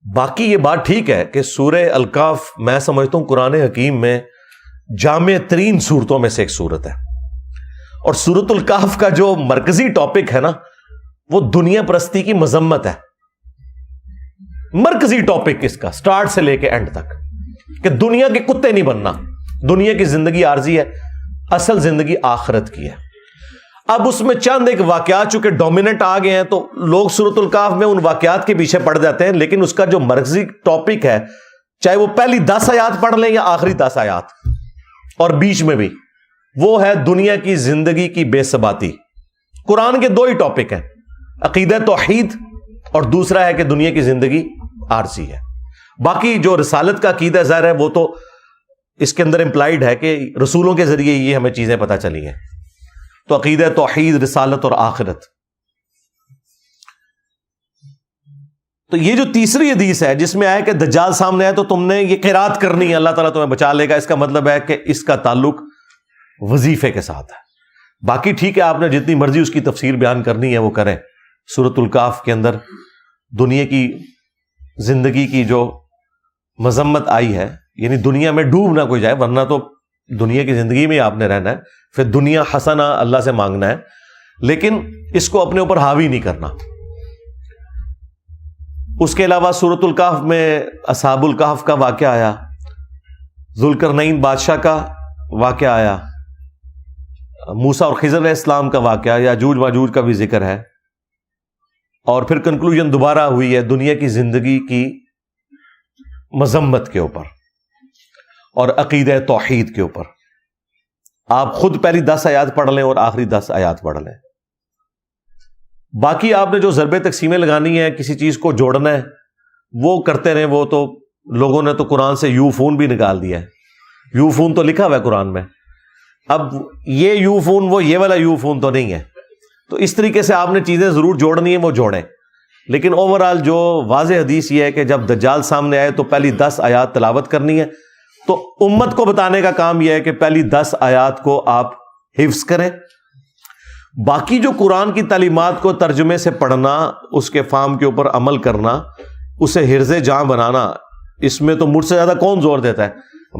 باقی یہ بات ٹھیک ہے کہ سورہ الکہف میں سمجھتا ہوں قرآن حکیم میں جامع ترین صورتوں میں سے ایک صورت ہے, اور سورۃ الکہف کا جو مرکزی ٹاپک ہے نا وہ دنیا پرستی کی مذمت ہے. مرکزی ٹاپک اس کا سٹارٹ سے لے کے اینڈ تک کہ دنیا کے کتے نہیں بننا, دنیا کی زندگی عارضی ہے, اصل زندگی آخرت کی ہے. اب اس میں چند ایک واقعات چونکہ ڈومیننٹ آ گئے ہیں تو لوگ سورۃ الکہف میں ان واقعات کے پیچھے پڑ جاتے ہیں, لیکن اس کا جو مرکزی ٹاپک ہے چاہے وہ پہلی 10 آیات پڑھ لیں یا آخری 10 آیات اور بیچ میں بھی, وہ ہے دنیا کی زندگی کی بے ثباتی. قرآن کے 2 ہی ٹاپک ہیں, عقیدہ توحید اور دوسرا ہے کہ دنیا کی زندگی عارضی ہے. باقی جو رسالت کا عقیدہ ظاہر ہے وہ تو اس کے اندر امپلائڈ ہے کہ رسولوں کے ذریعے یہ ہمیں چیزیں پتہ چلی ہیں. تو عقیدہ توحید, رسالت اور آخرت. تو یہ جو تیسری حدیث ہے جس میں آیا کہ دجال سامنے آئے تو تم نے یہ قرات کرنی ہے, اللہ تعالیٰ تمہیں بچا لے گا, اس کا مطلب ہے کہ اس کا تعلق وظیفے کے ساتھ ہے. باقی ٹھیک ہے, آپ نے جتنی مرضی اس کی تفسیر بیان کرنی ہے وہ کریں. سورۃ الکہف کے اندر دنیا کی زندگی کی جو مذمت آئی ہے, یعنی دنیا میں ڈوب نہ کوئی جائے, ورنہ تو دنیا کی زندگی میں آپ نے رہنا ہے, پھر دنیا حسنہ اللہ سے مانگنا ہے, لیکن اس کو اپنے اوپر حاوی نہیں کرنا. اس کے علاوہ سورۃ الکہف میں اصحاب الکہف کا واقعہ آیا, ذوالقرنین بادشاہ کا واقعہ آیا, موسیٰ اور خضر علیہ السلام کا واقعہ, یاجوج ماجوج کا بھی ذکر ہے, اور پھر کنکلوژن دوبارہ ہوئی ہے دنیا کی زندگی کی مذمت کے اوپر اور عقیدہ توحید کے اوپر. آپ خود پہلی 10 آیات پڑھ لیں اور آخری 10 آیات پڑھ لیں. باقی آپ نے جو ضرب تقسیمیں لگانی ہے, کسی چیز کو جوڑنا ہے, وہ کرتے رہیں. وہ تو لوگوں نے تو قرآن سے یو فون بھی نکال دیا ہے. یو فون تو لکھا ہوا ہے قرآن میں, اب یہ یو فون وہ یہ والا یو فون تو نہیں ہے. تو اس طریقے سے آپ نے چیزیں ضرور جوڑنی ہیں, وہ جوڑیں. لیکن اوورآل جو واضح حدیث یہ ہے کہ جب دجال سامنے آئے تو پہلی 10 آیات تلاوت کرنی ہے. تو امت کو بتانے کا کام یہ ہے کہ پہلی 10 آیات کو آپ حفظ کریں. باقی جو قرآن کی تعلیمات کو ترجمے سے پڑھنا, اس کے فہم کے اوپر عمل کرنا, اسے حرز جاں بنانا, اس میں تو مجھ سے زیادہ کون زور دیتا ہے.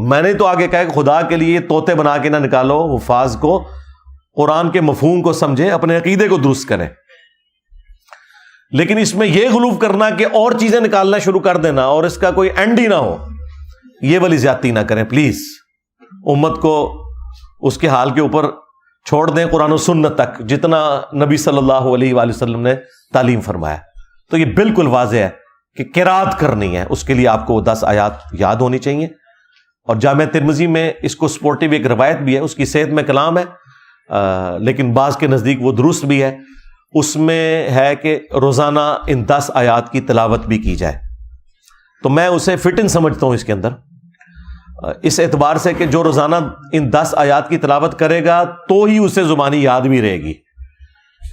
میں نے تو آگے کہا کہ خدا کے لیے طوطے بنا کے نہ نکالو, حفاظ کو قرآن کے مفہوم کو سمجھیں, اپنے عقیدے کو درست کریں. لیکن اس میں یہ غلو کرنا کہ اور چیزیں نکالنا شروع کر دینا اور اس کا کوئی اینڈ ہی نہ ہو, یہ والی زیادتی نہ کریں پلیز. امت کو اس کے حال کے اوپر چھوڑ دیں قرآن و سنت تک, جتنا نبی صلی اللہ علیہ وآلہ وسلم نے تعلیم فرمایا. تو یہ بالکل واضح ہے کہ قرات کرنی ہے, اس کے لیے آپ کو 10 آیات یاد ہونی چاہیے. اور جامع ترمذی میں اس کو سپورٹیو ایک روایت بھی ہے, اس کی صحت میں کلام ہے, لیکن بعض کے نزدیک وہ درست بھی ہے. اس میں ہے کہ روزانہ ان 10 آیات کی تلاوت بھی کی جائے. تو میں اسے فٹ ان سمجھتا ہوں اس کے اندر, اس اعتبار سے کہ جو روزانہ ان 10 آیات کی تلاوت کرے گا تو ہی اسے زبانی یاد بھی رہے گی.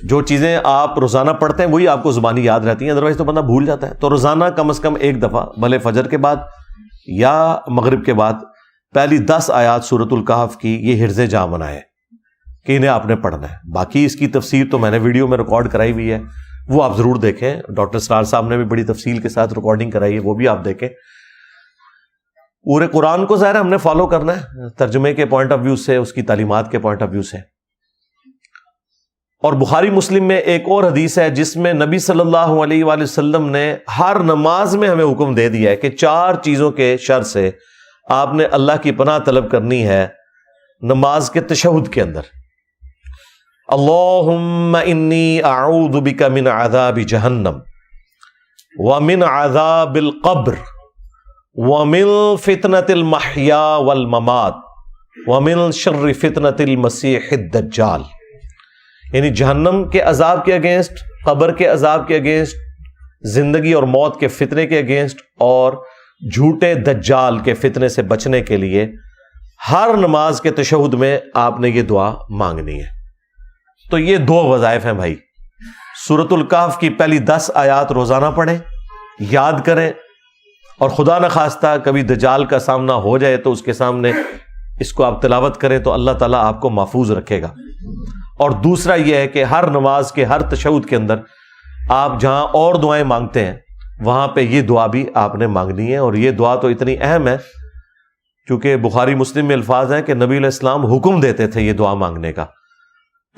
جو چیزیں آپ روزانہ پڑھتے ہیں وہی آپ کو زبانی یاد رہتی ہیں, ادروائز تو بندہ بھول جاتا ہے. تو روزانہ کم از کم ایک دفعہ, بھلے فجر کے بعد یا مغرب کے بعد, پہلی 10 آیات سورۃ الکہف کی یہ حرز جاں بنائے کہ انہیں آپ نے پڑھنا ہے. باقی اس کی تفسیر تو میں نے ویڈیو میں ریکارڈ کرائی ہوئی ہے, وہ آپ ضرور دیکھیں. ڈاکٹر اسرار صاحب نے بھی بڑی تفصیل کے ساتھ ریکارڈنگ کرائی ہے, وہ بھی آپ دیکھیں. پورے قرآن کو ظاہر ہم نے فالو کرنا ہے ترجمے کے پوائنٹ آف ویو سے, اس کی تعلیمات کے پوائنٹ آف ویو سے. اور بخاری مسلم میں ایک اور حدیث ہے جس میں نبی صلی اللہ علیہ وآلہ وسلم نے ہر نماز میں ہمیں حکم دے دیا ہے کہ 4 چیزوں کے شر سے آپ نے اللہ کی پناہ طلب کرنی ہے نماز کے تشہد کے اندر. اللہم انی اعوذ بک من عذاب جہنم ومن عذاب القبر ومن فتنة المحیا والممات ومن شر فتنة المسیح الدجال. یعنی جہنم کے عذاب کے اگینسٹ, قبر کے عذاب کے اگینسٹ, زندگی اور موت کے فتنے کے اگینسٹ, اور جھوٹے دجال کے فتنے سے بچنے کے لیے ہر نماز کے تشہد میں آپ نے یہ دعا مانگنی ہے. تو یہ 2 وظائف ہیں بھائی. سورۃ الکہف کی پہلی 10 آیات روزانہ پڑھیں, یاد کریں, اور خدا نہ خواستہ کبھی دجال کا سامنا ہو جائے تو اس کے سامنے اس کو آپ تلاوت کریں تو اللہ تعالیٰ آپ کو محفوظ رکھے گا. اور دوسرا یہ ہے کہ ہر نماز کے ہر تشہد کے اندر آپ جہاں اور دعائیں مانگتے ہیں وہاں پہ یہ دعا بھی آپ نے مانگنی ہے. اور یہ دعا تو اتنی اہم ہے کیونکہ بخاری مسلم میں الفاظ ہیں کہ نبی علیہ السلام حکم دیتے تھے یہ دعا مانگنے کا.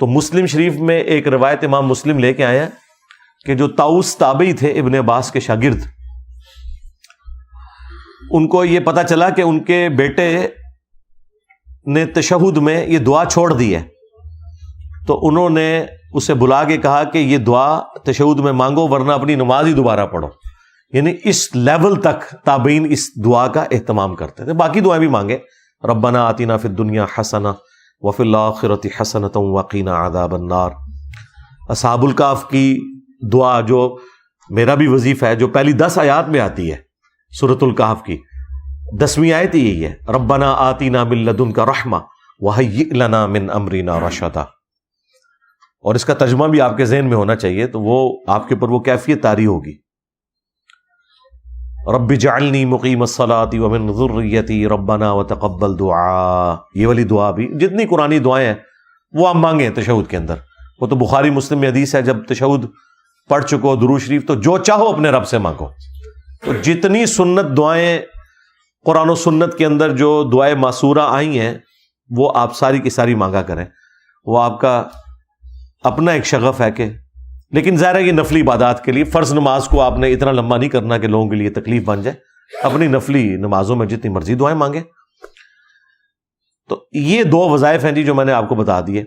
تو مسلم شریف میں ایک روایت امام مسلم لے کے آیا کہ جو طاؤس تابعی تھے ابن عباس کے شاگرد، ان کو یہ پتا چلا کہ ان کے بیٹے نے تشہد میں یہ دعا چھوڑ دی ہے، تو انہوں نے اسے بلا کے کہا کہ یہ دعا تشہد میں مانگو ورنہ اپنی نماز ہی دوبارہ پڑھو. یعنی اس لیول تک تابعین اس دعا کا اہتمام کرتے تھے. باقی دعائیں بھی مانگے، ربنا آتنا فی الدنیا حسنہ وفی الآخرۃ حسنۃ وقنا عذاب النار. اصحاب الکہف کی دعا جو میرا بھی وظیفہ ہے، جو پہلی 10 آیات میں آتی ہے سورۃ الکہف کی 10ویں آیت یہی ہے، ربنا آتنا من لدنک رحمہ وہیئ لنا من امرنا رشدا. اور اس کا ترجمہ بھی آپ کے ذہن میں ہونا چاہیے، تو وہ آپ کے اوپر وہ کیفیت طاری ہوگی. رب اجعلنی مقیم الصلاۃ ومن ذریتی ربنا وتقبل دعاء. یہ والی دعا بھی، جتنی قرآنی دعائیں ہیں وہ آپ مانگیں تشہد کے اندر. وہ تو بخاری مسلم میں حدیث ہے، جب تشہد پڑھ چکو درود شریف تو جو چاہو اپنے رب سے مانگو. تو جتنی سنت دعائیں قرآن و سنت کے اندر جو دعائیں معصورہ آئی ہیں وہ آپ ساری کی ساری مانگا کریں. وہ آپ کا اپنا ایک شغف ہے کہ، لیکن ظاہر ہے کہ نفلی عبادات کے لیے فرض نماز کو آپ نے اتنا لمبا نہیں کرنا کہ لوگوں کے لیے تکلیف بن جائے. اپنی نفلی نمازوں میں جتنی مرضی دعائیں مانگیں. تو یہ 2 وظائف ہیں جی جو میں نے آپ کو بتا دیے.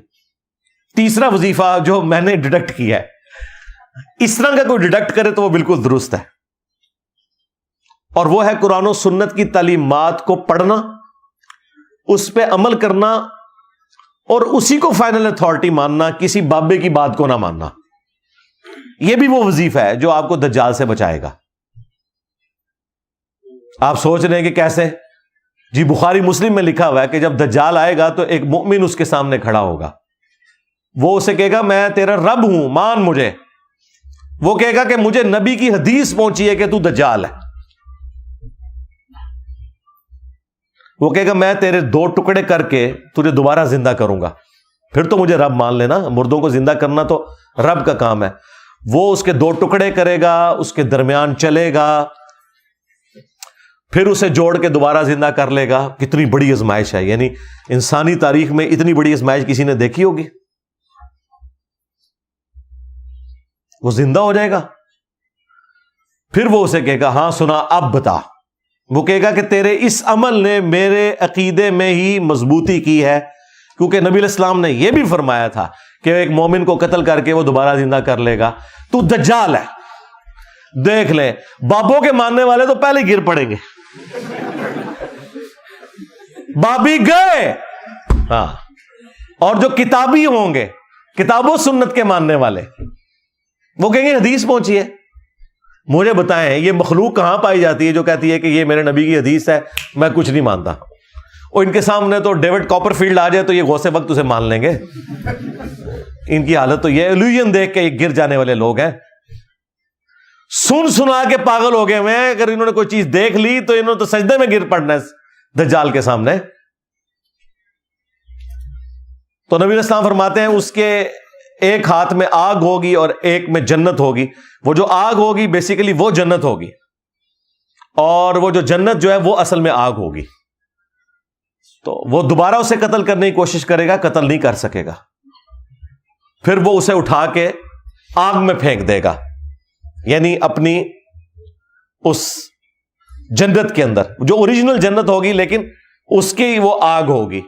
تیسرا وظیفہ جو میں نے ڈیڈکٹ کیا ہے، اس طرح کا کوئی ڈیڈکٹ کرے تو وہ بالکل درست ہے، اور وہ ہے قرآن و سنت کی تعلیمات کو پڑھنا، اس پہ عمل کرنا اور اسی کو فائنل اتھارٹی ماننا، کسی بابے کی بات کو نہ ماننا. یہ بھی وہ وظیفہ ہے جو آپ کو دجال سے بچائے گا. آپ سوچ رہے ہیں کہ کیسے؟ جی بخاری مسلم میں لکھا ہوا ہے کہ جب دجال آئے گا تو ایک مومن اس کے سامنے کھڑا ہوگا، وہ اسے کہے گا میں تیرا رب ہوں، مان مجھے. وہ کہے گا کہ مجھے نبی کی حدیث پہنچی ہے کہ تو دجال ہے. وہ کہے گا میں تیرے 2 ٹکڑے کر کے تجھے دوبارہ زندہ کروں گا، پھر تو مجھے رب مان لینا. مردوں کو زندہ کرنا تو رب کا کام ہے. وہ اس کے 2 ٹکڑے کرے گا، اس کے درمیان چلے گا، پھر اسے جوڑ کے دوبارہ زندہ کر لے گا. کتنی بڑی آزمائش ہے، یعنی انسانی تاریخ میں اتنی بڑی آزمائش کسی نے دیکھی ہوگی؟ وہ زندہ ہو جائے گا، پھر وہ اسے کہے گا ہاں سنا اب بتا. وہ کہے گا کہ تیرے اس عمل نے میرے عقیدے میں ہی مضبوطی کی ہے، کیونکہ نبی علیہ السلام نے یہ بھی فرمایا تھا کہ ایک مومن کو قتل کر کے وہ دوبارہ زندہ کر لے گا. تو دجال ہے. دیکھ لیں بابوں کے ماننے والے تو پہلے گر پڑیں گے، بابی گئے. ہاں، اور جو کتابی ہوں گے، کتاب و سنت کے ماننے والے، وہ کہیں گے حدیث پہنچی ہے. مجھے بتائیں یہ مخلوق کہاں پائی جاتی ہے جو کہتی ہے کہ یہ میرے نبی کی حدیث ہے، میں کچھ نہیں مانتا. اور ان کے سامنے تو ڈیوڈ کاپر فیلڈ آ جائے تو یہ غوث وقت اسے مان لیں گے. ان کی حالت تو یہ الوژن دیکھ کے گر جانے والے لوگ ہیں، سن سنا کے پاگل ہو گئے ہوئے ہیں. اگر انہوں نے کوئی چیز دیکھ لی تو انہوں نے تو سجدے میں گر پڑنا ہے دجال کے سامنے. تو نبی علیہ السلام فرماتے ہیں اس کے ایک ہاتھ میں آگ ہوگی اور ایک میں جنت ہوگی. وہ جو آگ ہوگی بیسیکلی وہ جنت ہوگی، اور وہ جو جنت جو ہے وہ اصل میں آگ ہوگی. تو وہ دوبارہ اسے قتل کرنے کی کوشش کرے گا، قتل نہیں کر سکے گا. پھر وہ اسے اٹھا کے آگ میں پھینک دے گا، یعنی اپنی اس جنت کے اندر جو اوریجنل جنت ہوگی لیکن اس کی وہ آگ ہوگی،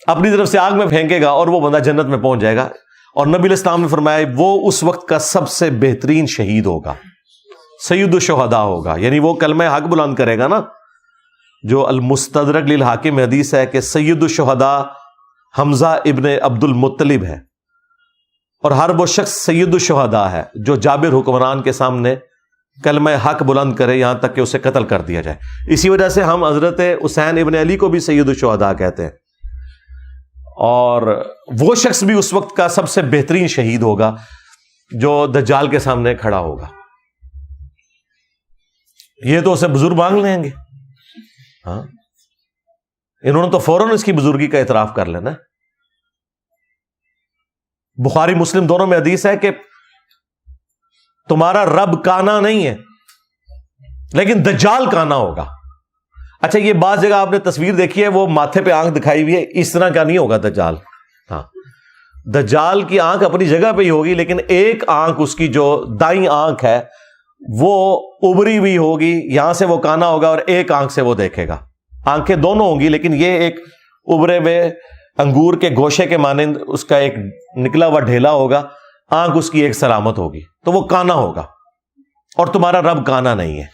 اپنی طرف سے آگ میں پھینکے گا اور وہ بندہ جنت میں پہنچ جائے گا. اور نبی علیہ السلام نے فرمایا وہ اس وقت کا سب سے بہترین شہید ہوگا، سید الشہداء ہوگا. یعنی وہ کلمہ حق بلند کرے گا نا، جو المستدرک للحاکم میں حدیث ہے کہ سید الشہداء حمزہ ابن عبد المطلب ہے، اور ہر وہ شخص سید الشہداء ہے جو جابر حکمران کے سامنے کلمہ حق بلند کرے یہاں تک کہ اسے قتل کر دیا جائے. اسی وجہ سے ہم حضرت حسین ابن علی کو بھی سید الشہداء کہتے ہیں. اور وہ شخص بھی اس وقت کا سب سے بہترین شہید ہوگا جو دجال کے سامنے کھڑا ہوگا. یہ تو اسے بزرگ مانگ لیں گے، ہاں انہوں نے تو فوراً اس کی بزرگی کا اعتراف کر لینا. بخاری مسلم دونوں میں حدیث ہے کہ تمہارا رب کانا نہیں ہے لیکن دجال کانا ہوگا. اچھا یہ بعض جگہ آپ نے تصویر دیکھی ہے وہ ماتھے پہ آنکھ دکھائی ہوئی ہے، اس طرح کا نہیں ہوگا دجال. ہاں دجال کی آنکھ اپنی جگہ پہ ہی ہوگی، لیکن ایک آنکھ اس کی جو دائیں آنکھ ہے وہ ابری ہوئی ہوگی، یہاں سے وہ کانا ہوگا اور ایک آنکھ سے وہ دیکھے گا. آنکھیں دونوں ہوں گی لیکن یہ ایک ابرے ہوئے انگور کے گوشے کے مانند اس کا ایک نکلا ہوا ڈھیلا ہوگا، آنکھ اس کی ایک سلامت ہوگی، تو وہ کانا ہوگا اور تمہارا رب کانا نہیں ہے.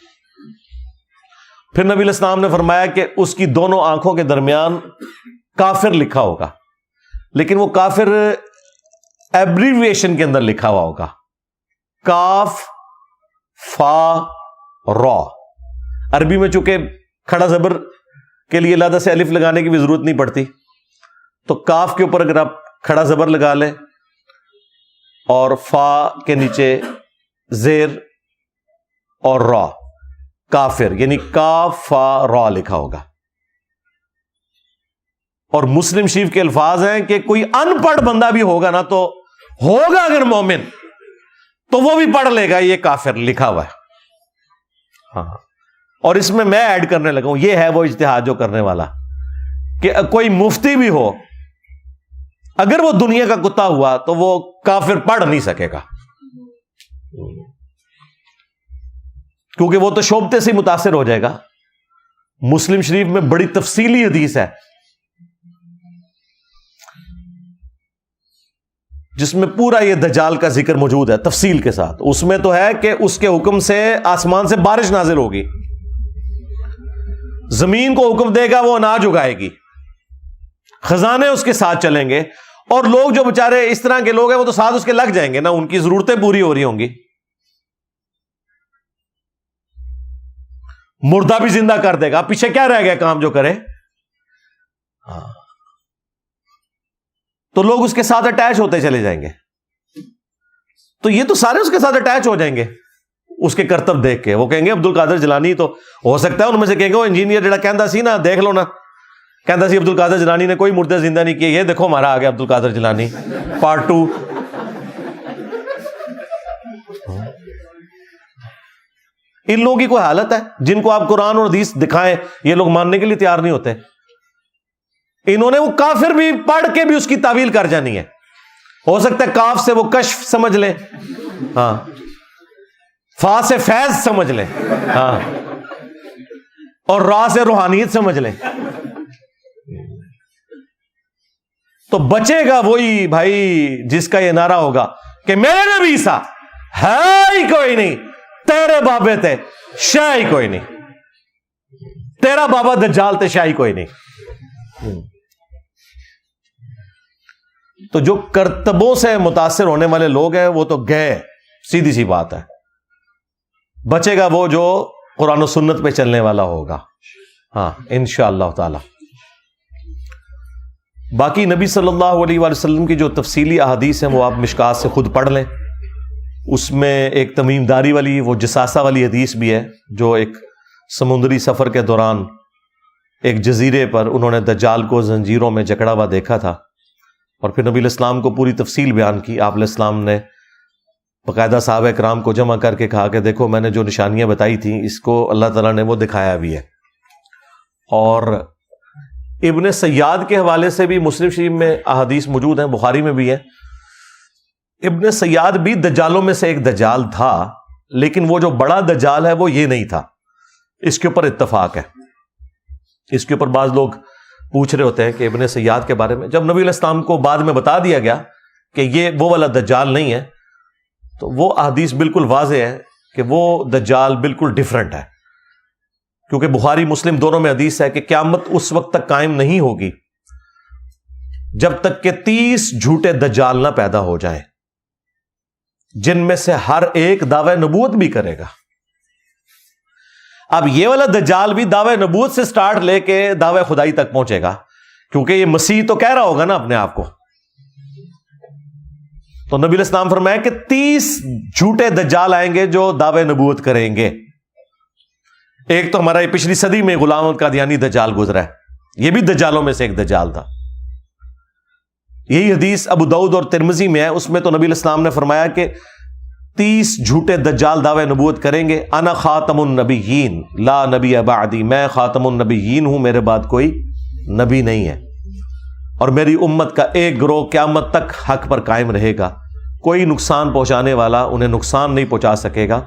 پھر نبی علیہ السلام نے فرمایا کہ اس کی دونوں آنکھوں کے درمیان کافر لکھا ہوگا، لیکن وہ کافر ایبریویشن کے اندر لکھا ہوا ہوگا، کاف فا را. عربی میں چونکہ کھڑا زبر کے لیے علیحدہ سے الف لگانے کی بھی ضرورت نہیں پڑتی، تو کاف کے اوپر اگر آپ کھڑا زبر لگا لیں اور فا کے نیچے زیر اور را، کافر، یعنی کاف فا را لکھا ہوگا. اور مسلم شریف کے الفاظ ہیں کہ کوئی ان پڑھ بندہ بھی ہوگا نا، تو ہوگا اگر مومن تو وہ بھی پڑھ لے گا یہ کافر لکھا ہوا ہے. ہاں، اور اس میں ایڈ کرنے لگا ہوں، یہ ہے وہ اجتہاد جو کرنے والا کہ کوئی مفتی بھی ہو اگر وہ دنیا کا کتا ہوا تو وہ کافر پڑھ نہیں سکے گا، کیونکہ وہ تو شوبتے سے متاثر ہو جائے گا. مسلم شریف میں بڑی تفصیلی حدیث ہے جس میں پورا یہ دجال کا ذکر موجود ہے تفصیل کے ساتھ. اس میں تو ہے کہ اس کے حکم سے آسمان سے بارش نازل ہوگی، زمین کو حکم دے گا وہ اناج اگائے گی، خزانے اس کے ساتھ چلیں گے، اور لوگ جو بےچارے اس طرح کے لوگ ہیں وہ تو ساتھ اس کے لگ جائیں گے نا، ان کی ضرورتیں پوری ہو رہی ہوں گی. مردہ بھی زندہ کر دے گا، پیچھے کیا رہ گیا کام جو کرے. تو لوگ اس کے ساتھ اٹیچ ہوتے چلے جائیں گے، تو یہ تو سارے اس کے ساتھ اٹیچ ہو جائیں گے اس کے کرتب دیکھ کے. وہ کہیں گے عبد القادر جیلانی، تو ہو سکتا ہے ان میں سے کہیں گے وہ انجینئر جڑا کہندا سی نا، دیکھ لو نا، کہندا سی عبد القادر جیلانی نے کوئی مردے زندہ نہیں کیے، یہ دیکھو ہمارا آ گیا عبد القادر جیلانی پارٹ 2. ان لوگوں کی کوئی حالت ہے جن کو آپ قرآن اور حدیث دکھائیں یہ لوگ ماننے کے لیے تیار نہیں ہوتے. انہوں نے وہ کافر بھی پڑھ کے بھی اس کی تعویل کر جانی ہے. ہو سکتا ہے کاف سے وہ کشف سمجھ لیں، ہاں، فا سے فیض سمجھ لیں، ہاں، اور را سے روحانیت سمجھ لیں. تو بچے گا وہی بھائی جس کا یہ نعرہ ہوگا کہ میرے نبی عیسیٰ ہے ہی کوئی نہیں، تیرے بابے تے شاہ ہی کوئی نہیں، تیرا بابا دجال تے شاہ ہی کوئی نہیں. تو جو کرتبوں سے متاثر ہونے والے لوگ ہیں وہ تو گئے، سیدھی سی بات ہے. بچے گا وہ جو قرآن و سنت پہ چلنے والا ہوگا، ہاں انشاءاللہ تعالی. باقی نبی صلی اللہ علیہ وآلہ وسلم کی جو تفصیلی احادیث ہیں وہ آپ مشکات سے خود پڑھ لیں. اس میں ایک تمیم داری والی وہ جساسہ والی حدیث بھی ہے، جو ایک سمندری سفر کے دوران ایک جزیرے پر انہوں نے دجال کو زنجیروں میں جکڑا ہوا دیکھا تھا، اور پھر نبی علیہ السلام کو پوری تفصیل بیان کی. آپ علیہ السلام نے باقاعدہ صحابہ کرام کو جمع کر کے کہا کہ دیکھو میں نے جو نشانیاں بتائی تھیں اس کو اللہ تعالیٰ نے وہ دکھایا بھی ہے. اور ابن سیاد کے حوالے سے بھی مسلم شریف میں احادیث موجود ہیں، بخاری میں بھی ہے. ابن سیاد بھی دجالوں میں سے ایک دجال تھا، لیکن وہ جو بڑا دجال ہے وہ یہ نہیں تھا. اس کے اوپر اتفاق ہے. اس کے اوپر بعض لوگ پوچھ رہے ہوتے ہیں کہ ابن سیاد کے بارے میں، جب نبی علیہ السلام کو بعد میں بتا دیا گیا کہ یہ وہ والا دجال نہیں ہے، تو وہ احادیث بالکل واضح ہے کہ وہ دجال بالکل ڈیفرنٹ ہے. کیونکہ بخاری مسلم دونوں میں حدیث ہے کہ قیامت اس وقت تک قائم نہیں ہوگی جب تک کہ 30 جھوٹے دجال نہ پیدا ہو جائیں، جن میں سے ہر ایک دعوی نبوت بھی کرے گا. اب یہ والا دجال بھی دعوی نبوت سے سٹارٹ لے کے دعوی خدائی تک پہنچے گا، کیونکہ یہ مسیح تو کہہ رہا ہوگا نا اپنے آپ کو. تو نبی علیہ السلام فرمایا کہ 30 جھوٹے دجال آئیں گے جو دعوی نبوت کریں گے. ایک تو ہمارا یہ پچھلی صدی میں غلام القادیانی دجال گزرا ہے، یہ بھی دجالوں میں سے ایک دجال تھا. یہی حدیث ابو داؤد اور ترمذی میں ہے. اس میں تو نبی علیہ السلام نے فرمایا کہ 30 جھوٹے دجال دعوی نبوت کریں گے. انا خاتم النبیین لا نبی بعدی، میں خاتم النبیین ہوں، میرے بعد کوئی نبی نہیں ہے. اور میری امت کا ایک گروہ قیامت تک حق پر قائم رہے گا، کوئی نقصان پہنچانے والا انہیں نقصان نہیں پہنچا سکے گا،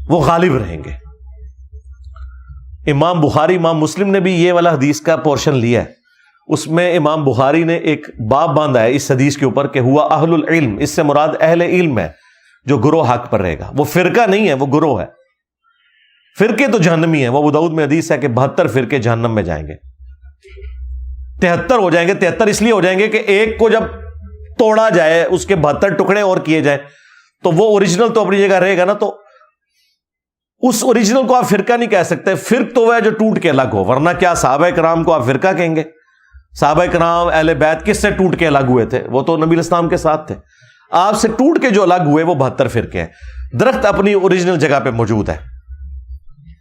وہ غالب رہیں گے۔ امام بخاری، امام مسلم نے بھی یہ والا حدیث کا پورشن لیا ہے، اس میں امام بخاری نے ایک باب باندھا ہے اس حدیث کے اوپر کہ ہوا اہل العلم، اس سے مراد اہل علم ہے جو گروہ حق پر رہے گا، وہ فرقہ نہیں ہے، وہ گروہ ہے۔ فرقے تو جہنمی ہیں، وہ ابو داؤد میں حدیث ہے کہ 72 فرقے جہنم میں جائیں گے، 73 ہو جائیں گے۔ 73 اس لیے ہو جائیں گے کہ ایک کو جب توڑا جائے، اس کے 72 ٹکڑے اور کیے جائیں تو وہ اوریجنل تو اپنی جگہ رہے گا نا، تو اس اوریجنل کو آپ فرقہ نہیں کہہ سکتے، فرق تو وہ ہے جو ٹوٹ کے الگ ہو، ورنہ کیا صحابہ کرام کو آپ فرقہ کہیں گے؟ صحابہ کرام اہل بیت کس سے ٹوٹ کے الگ ہوئے تھے؟ وہ تو نبی اسلام کے ساتھ تھے۔ آپ سے ٹوٹ کے جو الگ ہوئے وہ 72 فرقے ہیں۔ درخت اپنی اوریجنل جگہ پہ موجود ہے،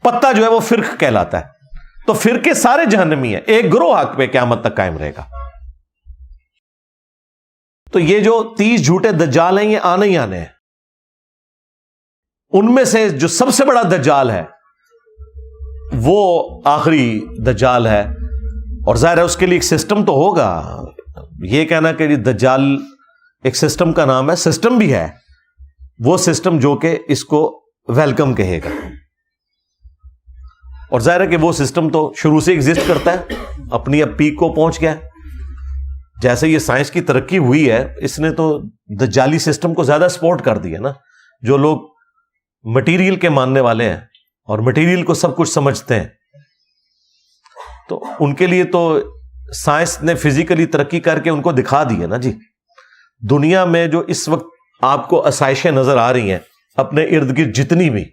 پتا جو ہے وہ فرق کہلاتا ہے۔ تو فرقے سارے جہنمی ہیں، ایک گروہ حق پہ قیامت تک قائم رہے گا۔ تو یہ جو 30 جھوٹے دجال ہیں، یہ آنے ہی آنے ہیں۔ ان میں سے جو سب سے بڑا دجال ہے وہ آخری دجال ہے، اور ظاہر ہے اس کے لیے ایک سسٹم تو ہوگا۔ یہ کہنا کہ دجال ایک سسٹم کا نام ہے، سسٹم بھی ہے، وہ سسٹم جو کہ اس کو ویلکم کہے گا، اور ظاہر ہے کہ وہ سسٹم تو شروع سے ایگزسٹ کرتا ہے، اپنی اب پیک کو پہنچ گیا ہے۔ جیسے یہ سائنس کی ترقی ہوئی ہے، اس نے تو دجالی سسٹم کو زیادہ سپورٹ کر دیا نا۔ جو لوگ مٹیریل کے ماننے والے ہیں اور مٹیریل کو سب کچھ سمجھتے ہیں، تو ان کے لیے تو سائنس نے فزیکلی ترقی کر کے ان کو دکھا دی ہے نا جی۔ دنیا میں جو اس وقت آپ کو آسائشیں نظر آ رہی ہیں اپنے ارد گرد جتنی بھی،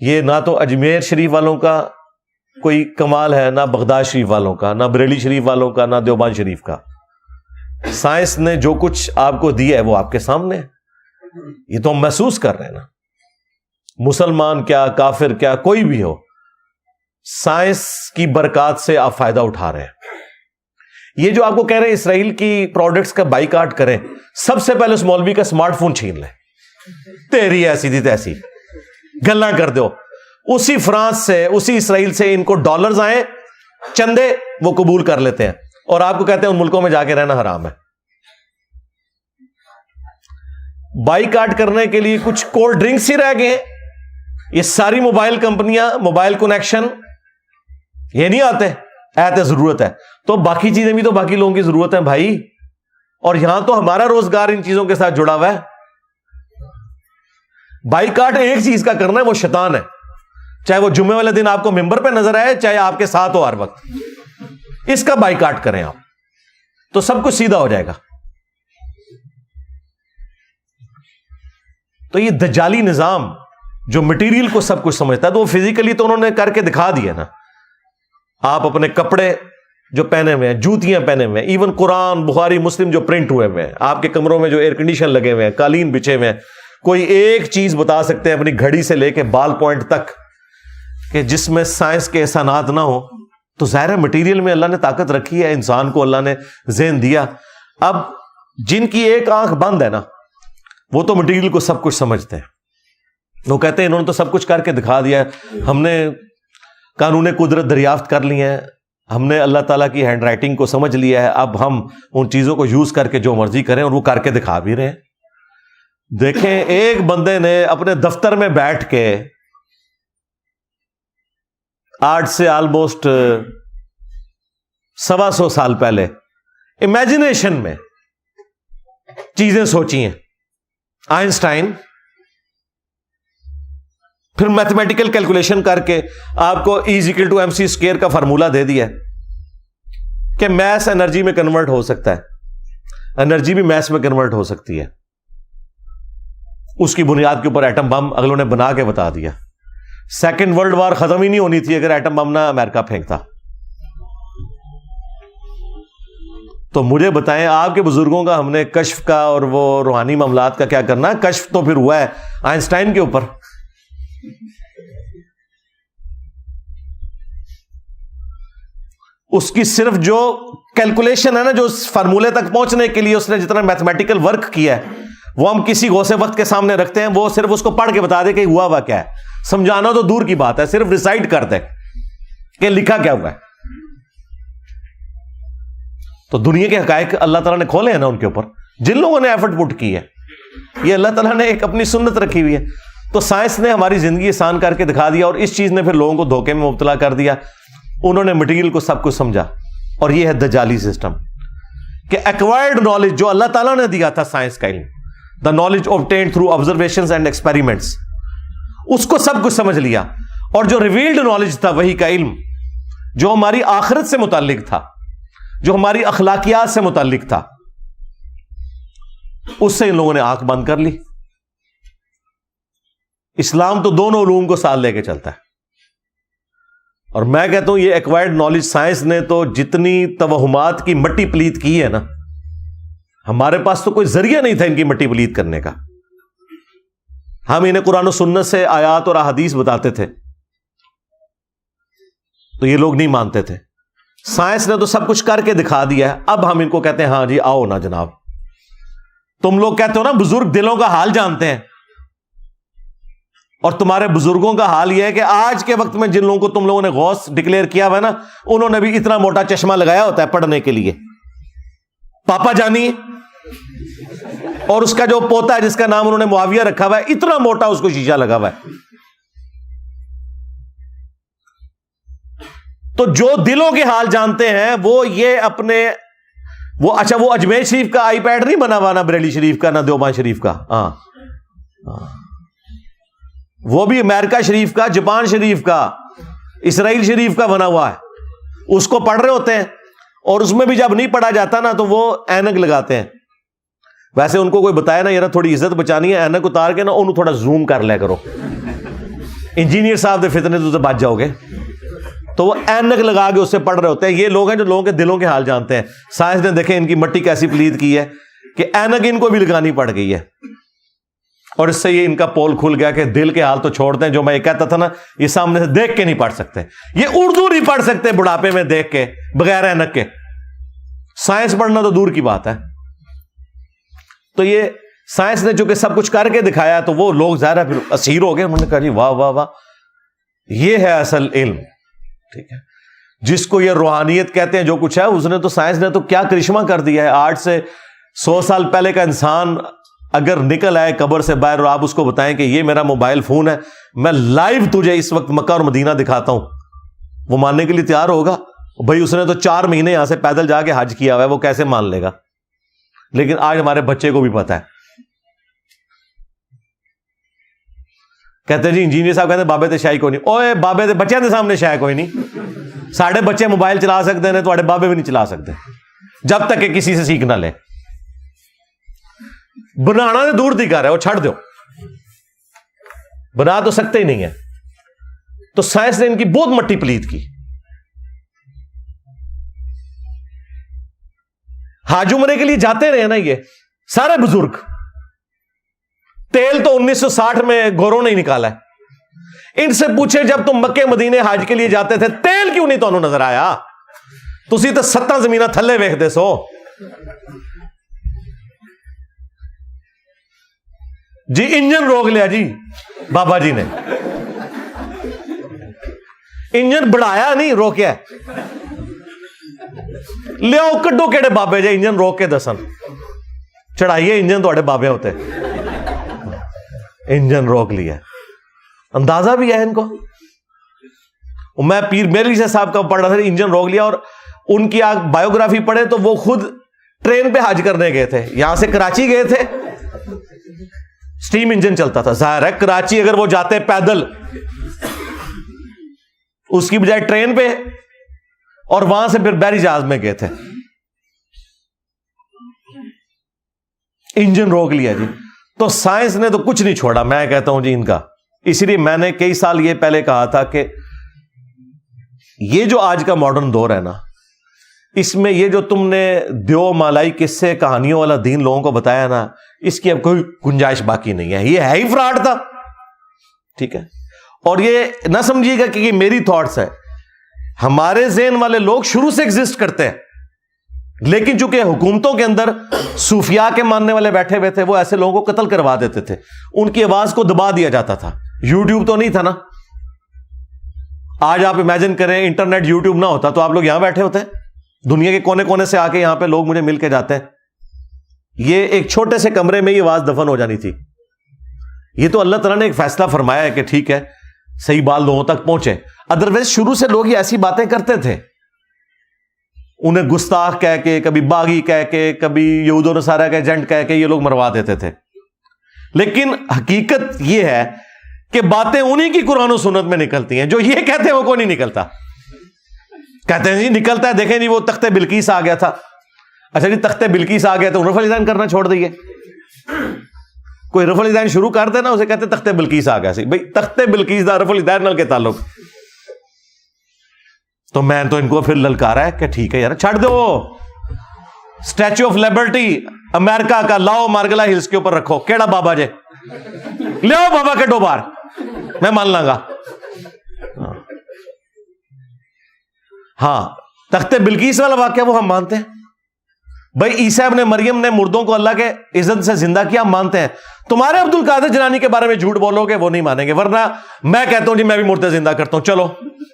یہ نہ تو اجمیر شریف والوں کا کوئی کمال ہے، نہ بغداد شریف والوں کا، نہ بریلی شریف والوں کا، نہ دیوبند شریف کا۔ سائنس نے جو کچھ آپ کو دیا ہے وہ آپ کے سامنے ہے، یہ تو ہم محسوس کر رہے ہیں نا۔ مسلمان کیا، کافر کیا، کوئی بھی ہو، سائنس کی برکات سے آپ فائدہ اٹھا رہے ہیں۔ یہ جو آپ کو کہہ رہے ہیں اسرائیل کی پروڈکٹس کا بائیکاٹ کریں، سب سے پہلے اس مولوی کا اسمارٹ فون چھین لیں، تیری ایسی تھی تیسی گلاں کر دو۔ اسی فرانس سے، اسی اسرائیل سے ان کو ڈالرز آئے، چندے وہ قبول کر لیتے ہیں، اور آپ کو کہتے ہیں ان ملکوں میں جا کے رہنا حرام ہے۔ بائیکاٹ کرنے کے لیے کچھ کولڈ ڈرنکس ہی رہ گئے ہیں۔ یہ ساری موبائل کمپنیاں، موبائل کنیکشن یہ نہیں آتے، ایت ضرورت ہے، تو باقی چیزیں بھی تو باقی لوگوں کی ضرورت ہے بھائی، اور یہاں تو ہمارا روزگار ان چیزوں کے ساتھ جڑا ہوا ہے۔ بائیکاٹ ایک چیز کا کرنا ہے، وہ شیطان ہے، چاہے وہ جمعے والے دن آپ کو ممبر پہ نظر آئے، چاہے آپ کے ساتھ ہو ہر وقت، اس کا بائیکاٹ کریں آپ، تو سب کچھ سیدھا ہو جائے گا۔ تو یہ دجالی نظام جو مٹیریل کو سب کچھ سمجھتا ہے، تو وہ فزیکلی تو انہوں نے کر کے دکھا دیا نا۔ آپ اپنے کپڑے جو پہنے ہوئے ہیں، جوتیاں پہنے ہوئے ہیں، ایون قرآن، بخاری، مسلم جو پرنٹ ہوئے ہوئے ہیں، آپ کے کمروں میں جو ایئر کنڈیشن لگے ہوئے ہیں، قالین بچھے ہوئے ہیں، کوئی ایک چیز بتا سکتے ہیں اپنی گھڑی سے لے کے بال پوائنٹ تک کہ جس میں سائنس کے احسانات نہ ہو؟ تو ظاہر ہے مٹیریل میں اللہ نے طاقت رکھی ہے، انسان کو اللہ نے ذہن دیا۔ اب جن کی ایک آنکھ بند ہے نا، وہ تو مٹیریل کو سب کچھ سمجھتے ہیں، وہ کہتے ہیں انہوں نے تو سب کچھ کر کے دکھا دیا ہے، ہم نے قانون قدرت دریافت کر لی ہیں، ہم نے اللہ تعالیٰ کی ہینڈ رائٹنگ کو سمجھ لیا ہے، اب ہم ان چیزوں کو یوز کر کے جو مرضی کریں، اور وہ کر کے دکھا بھی رہے ہیں۔ دیکھیں، ایک بندے نے اپنے دفتر میں بیٹھ کے آج سے آلموسٹ 125 سال پہلے امیجنیشن میں چیزیں سوچی ہیں، آئنسٹائن، پھر میتھمیٹیکل کیلکولیشن کر کے آپ کو E=mc² کا فارمولا دے دیا کہ میس انرجی میں کنورٹ ہو سکتا ہے، انرجی بھی میس میں کنورٹ ہو سکتی ہے۔ اس کی بنیاد کے اوپر ایٹم بم اگلوں نے بنا کے بتا دیا۔ سیکنڈ ورلڈ وار ختم ہی نہیں ہونی تھی اگر ایٹم بم نہ امریکہ پھینکتا۔ تو مجھے بتائیں، آپ کے بزرگوں کا ہم نے کشف کا اور وہ روحانی معاملات کا کیا کرنا؟ کشف تو پھر ہوا ہے آئنسٹائن کے اوپر۔ اس کی صرف جو کیلکولیشن ہے نا، جو اس فارمولے تک پہنچنے کے لیے اس نے جتنا میتھمیٹیکل ورک کیا ہے، وہ ہم کسی غوث وقت کے سامنے رکھتے ہیں، وہ صرف اس کو پڑھ کے بتا دے کہ ہوا کیا ہے۔ سمجھانا تو دور کی بات ہے، صرف ریسائٹ کر دے کہ لکھا کیا ہوا ہے۔ تو دنیا کے حقائق اللہ تعالیٰ نے کھولے ہیں نا ان کے اوپر، جن لوگوں نے ایفرٹ پٹ کی ہے. یہ اللہ تعالیٰ نے ایک اپنی سنت رکھی ہوئی ہے. تو سائنس نے ہماری زندگی آسان کر کے دکھا دیا، اور اس چیز نے پھر لوگوں کو دھوکے میں مبتلا کر دیا. انہوں نے مٹیریل کو سب کچھ سمجھا، اور یہ ہے دجالی سسٹم کہ ایکوائرڈ نالج جو اللہ تعالیٰ نے دیا تھا، سائنس کا علم، the knowledge obtained through observations and experiments، اس کو سب کچھ سمجھ لیا. اور جو ریویلڈ نالج تھا، وہی کا علم، جو ہماری آخرت سے متعلق تھا، جو ہماری اخلاقیات سے متعلق تھا، اس سے ان لوگوں نے آنکھ بند کر لی. اسلام تو دونوں علوم کو ساتھ لے کے چلتا ہے. اور میں کہتا ہوں یہ ایکوائرڈ نالج سائنس نے تو جتنی توہمات کی مٹی پلیت کی ہے نا، ہمارے پاس تو کوئی ذریعہ نہیں تھا ان کی مٹی پلیت کرنے کا. ہم انہیں قرآن و سنت سے آیات اور احادیث بتاتے تھے تو یہ لوگ نہیں مانتے تھے. سائنس نے تو سب کچھ کر کے دکھا دیا ہے. اب ہم ان کو کہتے ہیں ہاں جی آؤ نا جناب. تم لوگ کہتے ہو نا بزرگ دلوں کا حال جانتے ہیں، اور تمہارے بزرگوں کا حال یہ ہے کہ آج کے وقت میں جن لوگوں کو تم لوگوں نے غوث ڈکلیئر کیا ہوا ہے نا، انہوں نے بھی اتنا موٹا چشمہ لگایا ہوتا ہے پڑھنے کے لیے. پاپا جانی اور اس کا جو پوتا ہے جس کا نام انہوں نے معاویہ رکھا ہوا ہے، اتنا موٹا اس کو شیشہ لگا ہوا ہے. تو جو دلوں کے حال جانتے ہیں وہ یہ اپنے وہ اچھا وہ اجمیر شریف کا آئی پیڈ نہیں بنا ہوا، نہ بریلی شریف کا، نہ دیوبند شریف کا. ہاں وہ بھی امریکہ شریف کا، جاپان شریف کا، اسرائیل شریف کا بنا ہوا ہے. اس کو پڑھ رہے ہوتے ہیں، اور اس میں بھی جب نہیں پڑھا جاتا نا تو وہ اینک لگاتے ہیں. ویسے ان کو کوئی بتایا نا یار تھوڑی عزت بچانی ہے، اینک اتار کے نا انہوں تھوڑا زوم کر لیا کرو، انجینئر صاحب دے فتنے تو بچ جاؤ گے. تو وہ اینک لگا کے اس سے پڑھ رہے ہوتے ہیں. یہ لوگ ہیں جو لوگوں کے دلوں کے حال جانتے ہیں. سائنس نے دیکھیں ان کی مٹی کیسی پلید کی ہے کہ اینک ان کو بھی لگانی پڑ گئی ہے. اور اس سے یہ ان کا پول کھل گیا کہ دل کے حال تو چھوڑ دیں. جو میں یہ کہتا تھا نا یہ سامنے سے دیکھ کے نہیں پڑھ سکتے، یہ اردو نہیں پڑھ سکتے بڑھاپے میں دیکھ کے بغیر اینک کے. سائنس پڑھنا تو دور کی بات ہے. تو یہ سائنس نے چونکہ سب کچھ کر کے دکھایا تو وہ لوگ ظاہر پھر اسیر ہو گئے. انہوں نے کہا جی واہ واہ واہ، یہ ہے اصل علم. ٹھیک ہے، جس کو یہ روحانیت کہتے ہیں جو کچھ ہے، اس نے تو سائنس نے تو کیا کرشمہ کر دیا ہے. 8 سے 100 سال پہلے کا انسان اگر نکل آئے قبر سے باہر اور آپ اس کو بتائیں کہ یہ میرا موبائل فون ہے، میں لائیو تجھے اس وقت مکہ اور مدینہ دکھاتا ہوں، وہ ماننے کے لیے تیار ہوگا؟ بھائی اس نے تو 4 مہینے یہاں سے پیدل جا کے حج کیا ہوا ہے، وہ کیسے مان لے گا؟ لیکن آج ہمارے بچے کو بھی پتا ہے. کہتے ہیں جی انجینئر صاحب کہتے ہیں بابے تے شاہی کوئی نہیں. اوے بابے تے بچے دے سامنے شاہ کوئی نہیں. ساڑھے بچے موبائل چلا سکتے ہیں، تھوڑے بابے بھی نہیں چلا سکتے جب تک کہ کسی سے سیکھ نہ لے. بنانا تو دور دی کر ہے، وہ چھڑ دو، بنا تو سکتے ہی نہیں ہے. تو سائنس نے ان کی بہت مٹی پلیت کی. حج عمرے کے لیے جاتے رہے نا یہ سارے بزرگ. تیل تو 1960 میں گوروں نے ہی نکالا ہے. ان سے پوچھے جب تم مکے مدینے حج کے لیے جاتے تھے تیل کیوں نہیں تمہیں نظر آیا؟ تسی تو 7 زمینہ تھلے ویکھدے سو. جی انجن روک لیا جی بابا جی نے، انجن بڑھایا نہیں روکیا. لیاؤ کڈو کیڑے بابے جے انجن روک کے دسن، چڑھائیے انجن تھوڑے بابے ہوتے. انجن روک لیا، اندازہ بھی ہے ان کو. میں پیر میری صاحب کا پڑھ رہا تھا، انجن روک لیا. اور ان کی آپ بایوگرافی پڑھے تو وہ خود ٹرین پہ حج کرنے گئے تھے، یہاں سے کراچی گئے تھے، سٹیم انجن چلتا تھا. ظاہر ہے کراچی اگر وہ جاتے پیدل اس کی بجائے ٹرین پہ، اور وہاں سے پھر بحری جہاز میں گئے تھے. انجن روک لیا جی. تو سائنس نے تو کچھ نہیں چھوڑا میں کہتا ہوں جی ان کا. اسی لیے میں نے کئی سال یہ پہلے کہا تھا کہ یہ جو آج کا ماڈرن دور ہے نا، اس میں یہ جو تم نے دیو مالائی قصے کہانیوں والا دین لوگوں کو بتایا نا، اس کی اب کوئی گنجائش باقی نہیں ہے. یہ ہے ہی فراڈ تھا. ٹھیک ہے، اور یہ نہ سمجھیے گا کہ یہ میری تھاٹس ہے. ہمارے ذہن والے لوگ شروع سے ایگزسٹ کرتے ہیں، لیکن چونکہ حکومتوں کے اندر صوفیاء کے ماننے والے بیٹھے ہوئے تھے، وہ ایسے لوگوں کو قتل کروا دیتے تھے. ان کی آواز کو دبا دیا جاتا تھا. یوٹیوب تو نہیں تھا نا. آج آپ امیجن کریں انٹرنیٹ یوٹیوب نہ ہوتا تو آپ لوگ یہاں بیٹھے ہوتے. دنیا کے کونے کونے سے آ کے یہاں پہ لوگ مجھے مل کے جاتے ہیں. یہ ایک چھوٹے سے کمرے میں یہ آواز دفن ہو جانی تھی. یہ تو اللہ تعالیٰ نے ایک فیصلہ فرمایا ہے کہ ٹھیک ہے صحیح بات لوگوں تک پہنچے. ادروائز شروع سے لوگ یہ ایسی باتیں کرتے تھے, انہیں گستاخ کہہ کے, کبھی باغی کہہ کے, کبھی یہود و نصارہ کے ایجنٹ کہہ کے یہ لوگ مروا دیتے تھے. لیکن حقیقت یہ ہے کہ باتیں انہی کی قرآن و سنت میں نکلتی ہیں. جو یہ کہتے ہیں وہ کوئی نہیں نکلتا. کہتے ہیں جی نکلتا ہے, دیکھیں جی وہ تخت بلقیس آ گیا تھا. اچھا جی تخت بلقیس آ گیا تو رفع الیدین کرنا چھوڑ دئیے. کوئی رفع الیدین شروع کر دینا اسے کہتے تخت بلقیس آ گیا سی. بھائی تخت بلقیس دا رفع الیدین نال کے تعلق. تو میں تو ان کو پھر للکارا ہے کہ ٹھیک ہے یار چھڑ دو, اسٹیچو آف لبرٹی امریکہ کا لاؤ مارگلا ہلز کے اوپر رکھو. کیڑا بابا جے لے آؤ بابا کے 2 بار میں مان لاں گا. ہاں تخت بلقیس والا واقعہ وہ ہم مانتے ہیں. بھائی عیسیٰ ابن مریم نے مردوں کو اللہ کے عزت سے زندہ کیا, ہم مانتے ہیں. تمہارے عبد القادر جیلانی کے بارے میں جھوٹ بولو گے وہ نہیں مانیں گے. ورنہ میں کہتا ہوں جی میں بھی مردے زندہ کرتا ہوں, چلو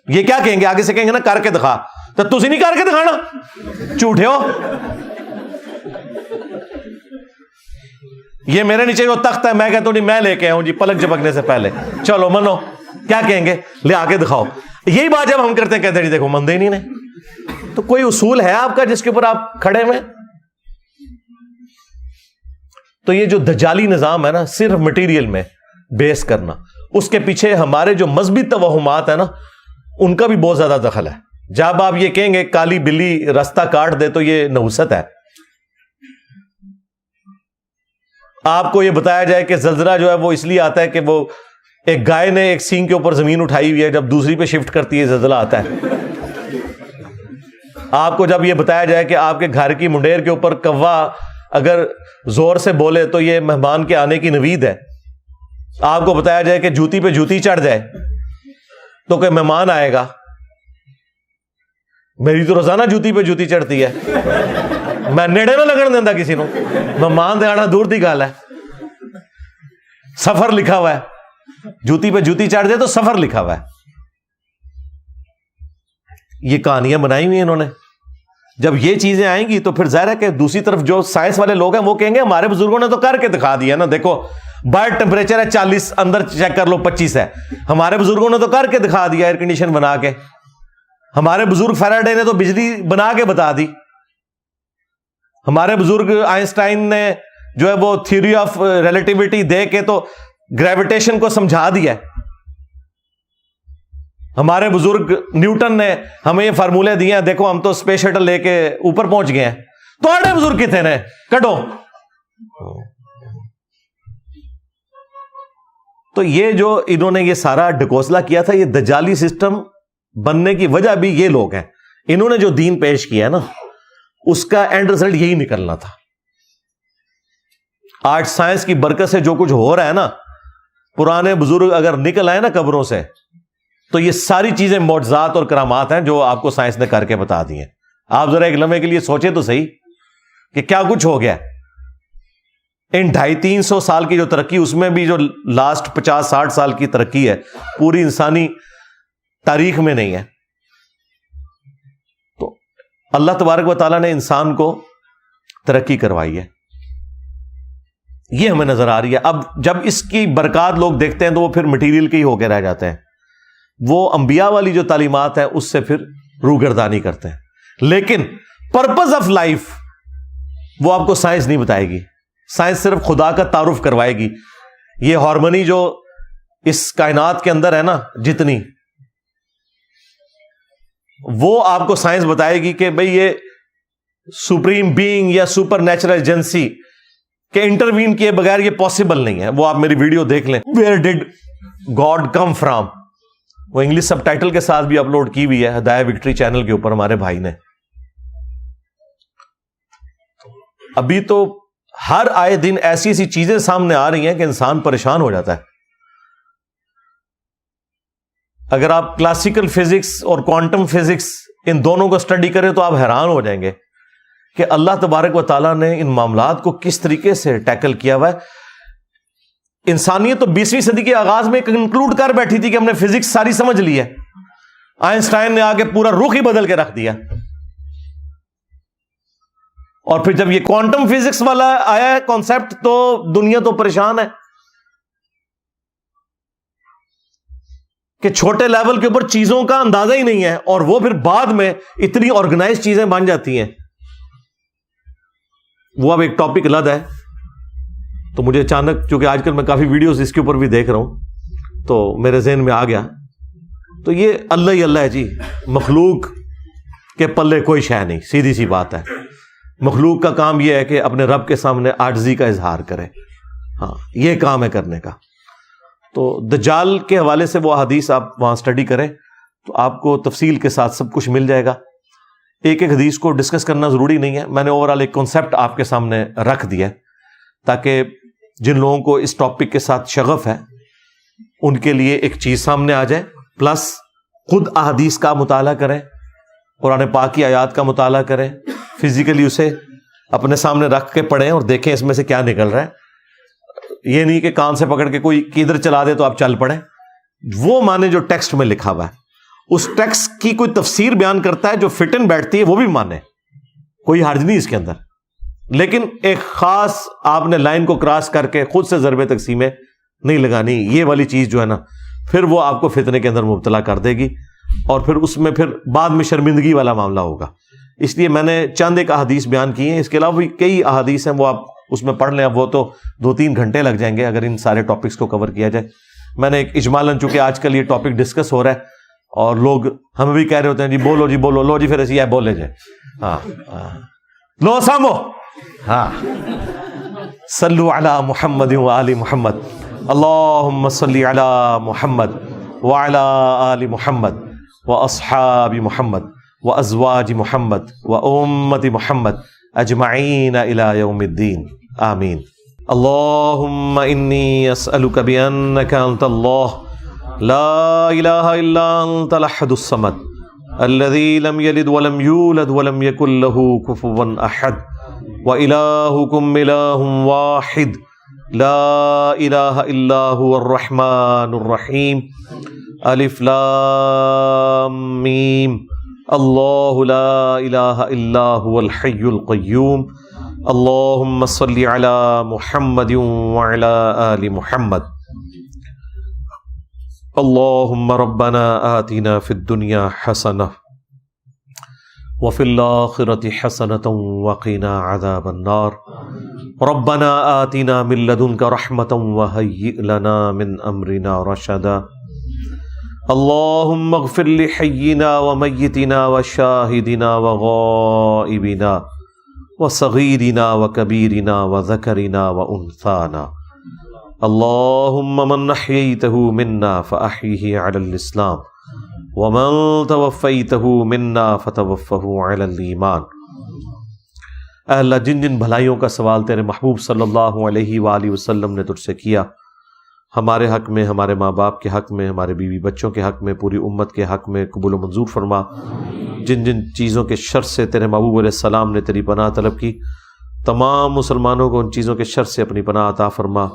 یہ کیا کہیں گے, آگے سے کہیں گے نا کر کے دکھا. تو تسی نہیں کر کے دکھانا, جھوٹے ہو. یہ میرے نیچے جو تخت ہے میں کہتا ہوں جی میں لے کے آؤں جی پلک جھپکنے سے پہلے, چلو منو. کیا کہیں گے, لے آ کے دکھاؤ. یہی بات جب ہم کرتے ہیں کہتے ہیں جی دیکھو مندے ہی نہیں. تو کوئی اصول ہے آپ کا جس کے اوپر آپ کھڑے ہوئے؟ تو یہ جو دجالی نظام ہے نا, صرف مٹیریل میں بیس کرنا, اس کے پیچھے ہمارے جو مذہبی توہمات ہیں نا ان کا بھی بہت زیادہ دخل ہے. جب آپ یہ کہیں گے کالی بلی راستہ کاٹ دے تو یہ نحوست ہے. آپ کو یہ بتایا جائے کہ زلزلہ جو ہے وہ اس لیے آتا ہے کہ وہ ایک گائے نے ایک سینگ کے اوپر زمین اٹھائی ہوئی ہے, جب دوسری پہ شفٹ کرتی ہے زلزلہ آتا ہے. آپ کو جب یہ بتایا جائے کہ آپ کے گھر کی منڈیر کے اوپر کوا اگر زور سے بولے تو یہ مہمان کے آنے کی نوید ہے. آپ کو بتایا جائے کہ جوتی پہ جوتی چڑھ جائے تو کہ مہمان آئے گا. میری تو روزانہ جوتی پہ جوتی چڑھتی ہے, میں نیڑے نہ لگن دینا کسی نو. مہمان دے آنا دور دی گل ہے, سفر لکھا ہوا ہے. جوتی پہ جوتی چڑھ جائے تو سفر لکھا ہوا ہے. یہ کہانیاں بنائی ہوئی ہیں انہوں نے. جب یہ چیزیں آئیں گی تو پھر ظاہر ہے کہ دوسری طرف جو سائنس والے لوگ ہیں وہ کہیں گے ہمارے بزرگوں نے تو کر کے دکھا دیا نا, دیکھو باہر ٹیمپریچر ہے 40, اندر چیک کر لو 25 ہے. ہمارے بزرگوں نے تو کر کے دکھا دیا ایئر کنڈیشن بنا کے. ہمارے بزرگ فیراڈے نے تو بجلی بنا کے بتا دی. ہمارے بزرگ آئنسٹائن نے جو ہے وہ تھیوری آف ریلیٹیوٹی دے کے تو گریویٹیشن کو سمجھا دیا. ہمارے بزرگ نیوٹن نے ہمیں یہ فارمولے دیے ہیں, دیکھو ہم تو اسپیس شٹل لے کے اوپر پہنچ گئے ہیں. تو آڑے بزرگ کتنے نے کٹو. تو یہ جو انہوں نے یہ سارا ڈکوسلا کیا تھا, یہ دجالی سسٹم بننے کی وجہ بھی یہ لوگ ہیں. انہوں نے جو دین پیش کیا ہے نا اس کا اینڈ رزلٹ یہی نکلنا تھا. آج سائنس کی برکت سے جو کچھ ہو رہا ہے نا, پرانے بزرگ اگر نکل آئے نا قبروں سے تو یہ ساری چیزیں معجزات اور کرامات ہیں جو آپ کو سائنس نے کر کے بتا دی ہیں. آپ ذرا ایک لمحے کے لیے سوچیں تو صحیح کہ کیا کچھ ہو گیا. ان 250-300 سال کی جو ترقی, اس میں بھی جو لاسٹ 50-60 سال کی ترقی ہے پوری انسانی تاریخ میں نہیں ہے. تو اللہ تبارک و تعالیٰ نے انسان کو ترقی کروائی ہے, یہ ہمیں نظر آ رہی ہے. اب جب اس کی برکات لوگ دیکھتے ہیں تو وہ پھر مٹیریل کے ہی ہو کے رہ جاتے ہیں. وہ انبیاء والی جو تعلیمات ہیں اس سے پھر روگردانی کرتے ہیں. لیکن پرپز آف لائف وہ آپ کو سائنس نہیں بتائے گی. سائنس صرف خدا کا تعارف کروائے گی. یہ ہارمونی جو اس کائنات کے اندر ہے نا جتنی, وہ آپ کو سائنس بتائے گی کہ بھئی یہ سپریم بینگ یا سپر نیچرل ایجنسی کے انٹروین کیے بغیر یہ پاسبل نہیں ہے. وہ آپ میری ویڈیو دیکھ لیں, ویئر ڈڈ گاڈ کم فرام, وہ انگلش سب ٹائٹل کے ساتھ بھی اپلوڈ کی ہوئی ہے ہدایہ وکٹری چینل کے اوپر ہمارے بھائی نے. ابھی تو ہر آئے دن ایسی ایسی چیزیں سامنے آ رہی ہیں کہ انسان پریشان ہو جاتا ہے. اگر آپ کلاسیکل فزکس اور کوانٹم فزکس ان دونوں کو اسٹڈی کریں تو آپ حیران ہو جائیں گے کہ اللہ تبارک و تعالیٰ نے ان معاملات کو کس طریقے سے ٹیکل کیا ہوا ہے. انسانیت تو 20ویں صدی کے آغاز میں کنکلوڈ کر بیٹھی تھی کہ ہم نے فزکس ساری سمجھ لی ہے. آئنسٹائن نے آگے پورا رخ ہی بدل کے رکھ دیا. اور پھر جب یہ کوانٹم فزکس والا آیا ہے کانسیپٹ تو دنیا تو پریشان ہے کہ چھوٹے لیول کے اوپر چیزوں کا اندازہ ہی نہیں ہے، اور وہ پھر بعد میں اتنی آرگنائز چیزیں بن جاتی ہیں. وہ اب ایک ٹاپک الگ ہے. تو مجھے اچانک، چونکہ آج کل میں کافی ویڈیوز اس کے اوپر بھی دیکھ رہا ہوں، تو میرے ذہن میں آ گیا. تو یہ اللہ ہی اللہ ہے جی، مخلوق کے پلے کوئی شے نہیں، سیدھی سی بات ہے. مخلوق کا کام یہ ہے کہ اپنے رب کے سامنے عاجزی کا اظہار کرے. ہاں، یہ کام ہے کرنے کا. تو دجال کے حوالے سے وہ حدیث آپ وہاں سٹڈی کریں تو آپ کو تفصیل کے ساتھ سب کچھ مل جائے گا. ایک ایک حدیث کو ڈسکس کرنا ضروری نہیں ہے، میں نے اوورآل ایک کانسیپٹ آپ کے سامنے رکھ دیا تاکہ جن لوگوں کو اس ٹاپک کے ساتھ شغف ہے ان کے لیے ایک چیز سامنے آ جائے. پلس خود احادیث کا مطالعہ کریں، قرآن پاک کی آیات کا مطالعہ کریں، فزیکلی اسے اپنے سامنے رکھ کے پڑھیں اور دیکھیں اس میں سے کیا نکل رہا ہے. یہ نہیں کہ کان سے پکڑ کے کوئی کدھر چلا دے تو آپ چل پڑیں. وہ مانے جو ٹیکسٹ میں لکھا ہوا ہے، اس ٹیکسٹ کی کوئی تفسیر بیان کرتا ہے جو فٹ ان بیٹھتی ہے وہ بھی مانے، کوئی حرج نہیں اس کے اندر. لیکن ایک خاص آپ نے لائن کو کراس کر کے خود سے ضرب تقسیمیں نہیں لگانی. یہ والی چیز جو ہے نا پھر وہ آپ کو فتنے کے اندر مبتلا کر دے گی اور پھر اس میں پھر بعد میں شرمندگی والا معاملہ ہوگا. اس لیے میں نے چند ایک احادیث بیان کی ہیں، اس کے علاوہ بھی کئی احادیث ہیں، وہ آپ اس میں پڑھ لیں. اب وہ تو 2-3 گھنٹے لگ جائیں گے اگر ان سارے ٹاپکس کو کور کیا جائے. میں نے ایک اجمالاً، چونکہ آج کل یہ ٹاپک ڈسکس ہو رہا ہے اور لوگ ہمیں بھی کہہ رہے ہوتے ہیں جی بولو جی بولو، لو جی پھر ایسی ہے بولے جائے. ہاں لو سامو. ہاں صلو علی محمد و آل محمد، اللہم صلی علی محمد وعلی آل محمد واصحاب محمد وازواج محمد وامت محمد اجمعین الی یوم الدین، آمین. اللہم انی اسألک بانک انت اللہ لا الہ الا انت الاحد الصمد الذی لم یلد ولم یولد ولم یکن له کفوا احد وإلہکم الہ واحد لا الہ الا هو الرحمن الرحیم. الف لام میم. اللہ لا الہ الا هو الحی القیوم. اللہم صلی علی محمد وعلی آل محمد. اللہم ربنا آتنا فی الدنیا حسنہ وفی الآخرة حسنة وقنا عذاب النار. ربنا آتنا من لدنک رحمة وهیئ لنا من امرنا رشدا. اللہم اغفر لحینا ومیتنا وشاہدنا وغائبنا وصغیرنا وکبیرنا وذکرنا وانثانا. اللہم من احییتہ منا فاحیہ علی الاسلام ومن توفیتہ منا فتوفہ علی الایمان. اے اللہ، جن جن بھلائیوں کا سوال تیرے محبوب صلی اللہ علیہ وآلہ وسلم نے تجھ سے کیا، ہمارے حق میں، ہمارے ماں باپ کے حق میں، ہمارے بیوی بچوں کے حق میں، پوری امت کے حق میں قبول و منظور فرما. جن جن چیزوں کے شر سے تیرے محبوب علیہ السلام نے تیری پناہ طلب کی، تمام مسلمانوں کو ان چیزوں کے شر سے اپنی پناہ عطا فرما.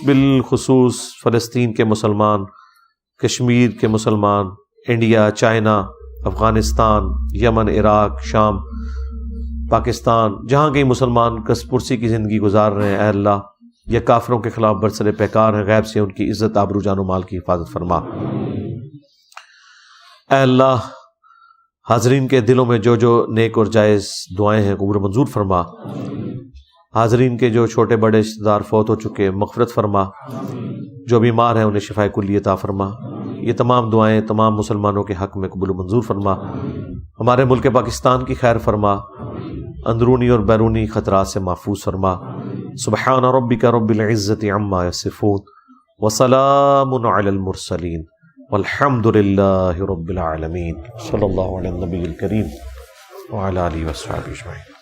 بالخصوص فلسطین کے مسلمان، کشمیر کے مسلمان، انڈیا، چائنا، افغانستان، یمن، عراق، شام، پاکستان، جہاں کئی مسلمان کس پرسی کی زندگی گزار رہے ہیں، اے اللہ یہ کافروں کے خلاف برسر پیکار ہیں، غیب سے ان کی عزت، آبرو، جان و مال کی حفاظت فرما. اے اللہ، حاضرین کے دلوں میں جو جو نیک اور جائز دعائیں ہیں قبول منظور فرما. حاضرین کے جو چھوٹے بڑے رشتہ دار فوت ہو چکے مغفرت فرما، جو بیمار ہیں انہیں شفائے کلی عطا فرما. یہ تمام دعائیں تمام مسلمانوں کے حق میں قبول منظور فرما. ہمارے ملک پاکستان کی خیر فرما، اندرونی اور بیرونی خطرات سے محفوظ فرما. سبحان ربک رب العزت عما یصفون وسلام علی المرسلین والحمد للہ رب العالمین. صلی اللہ علی النبی الکریم وعلی آلہ وصحبہ اجمعین.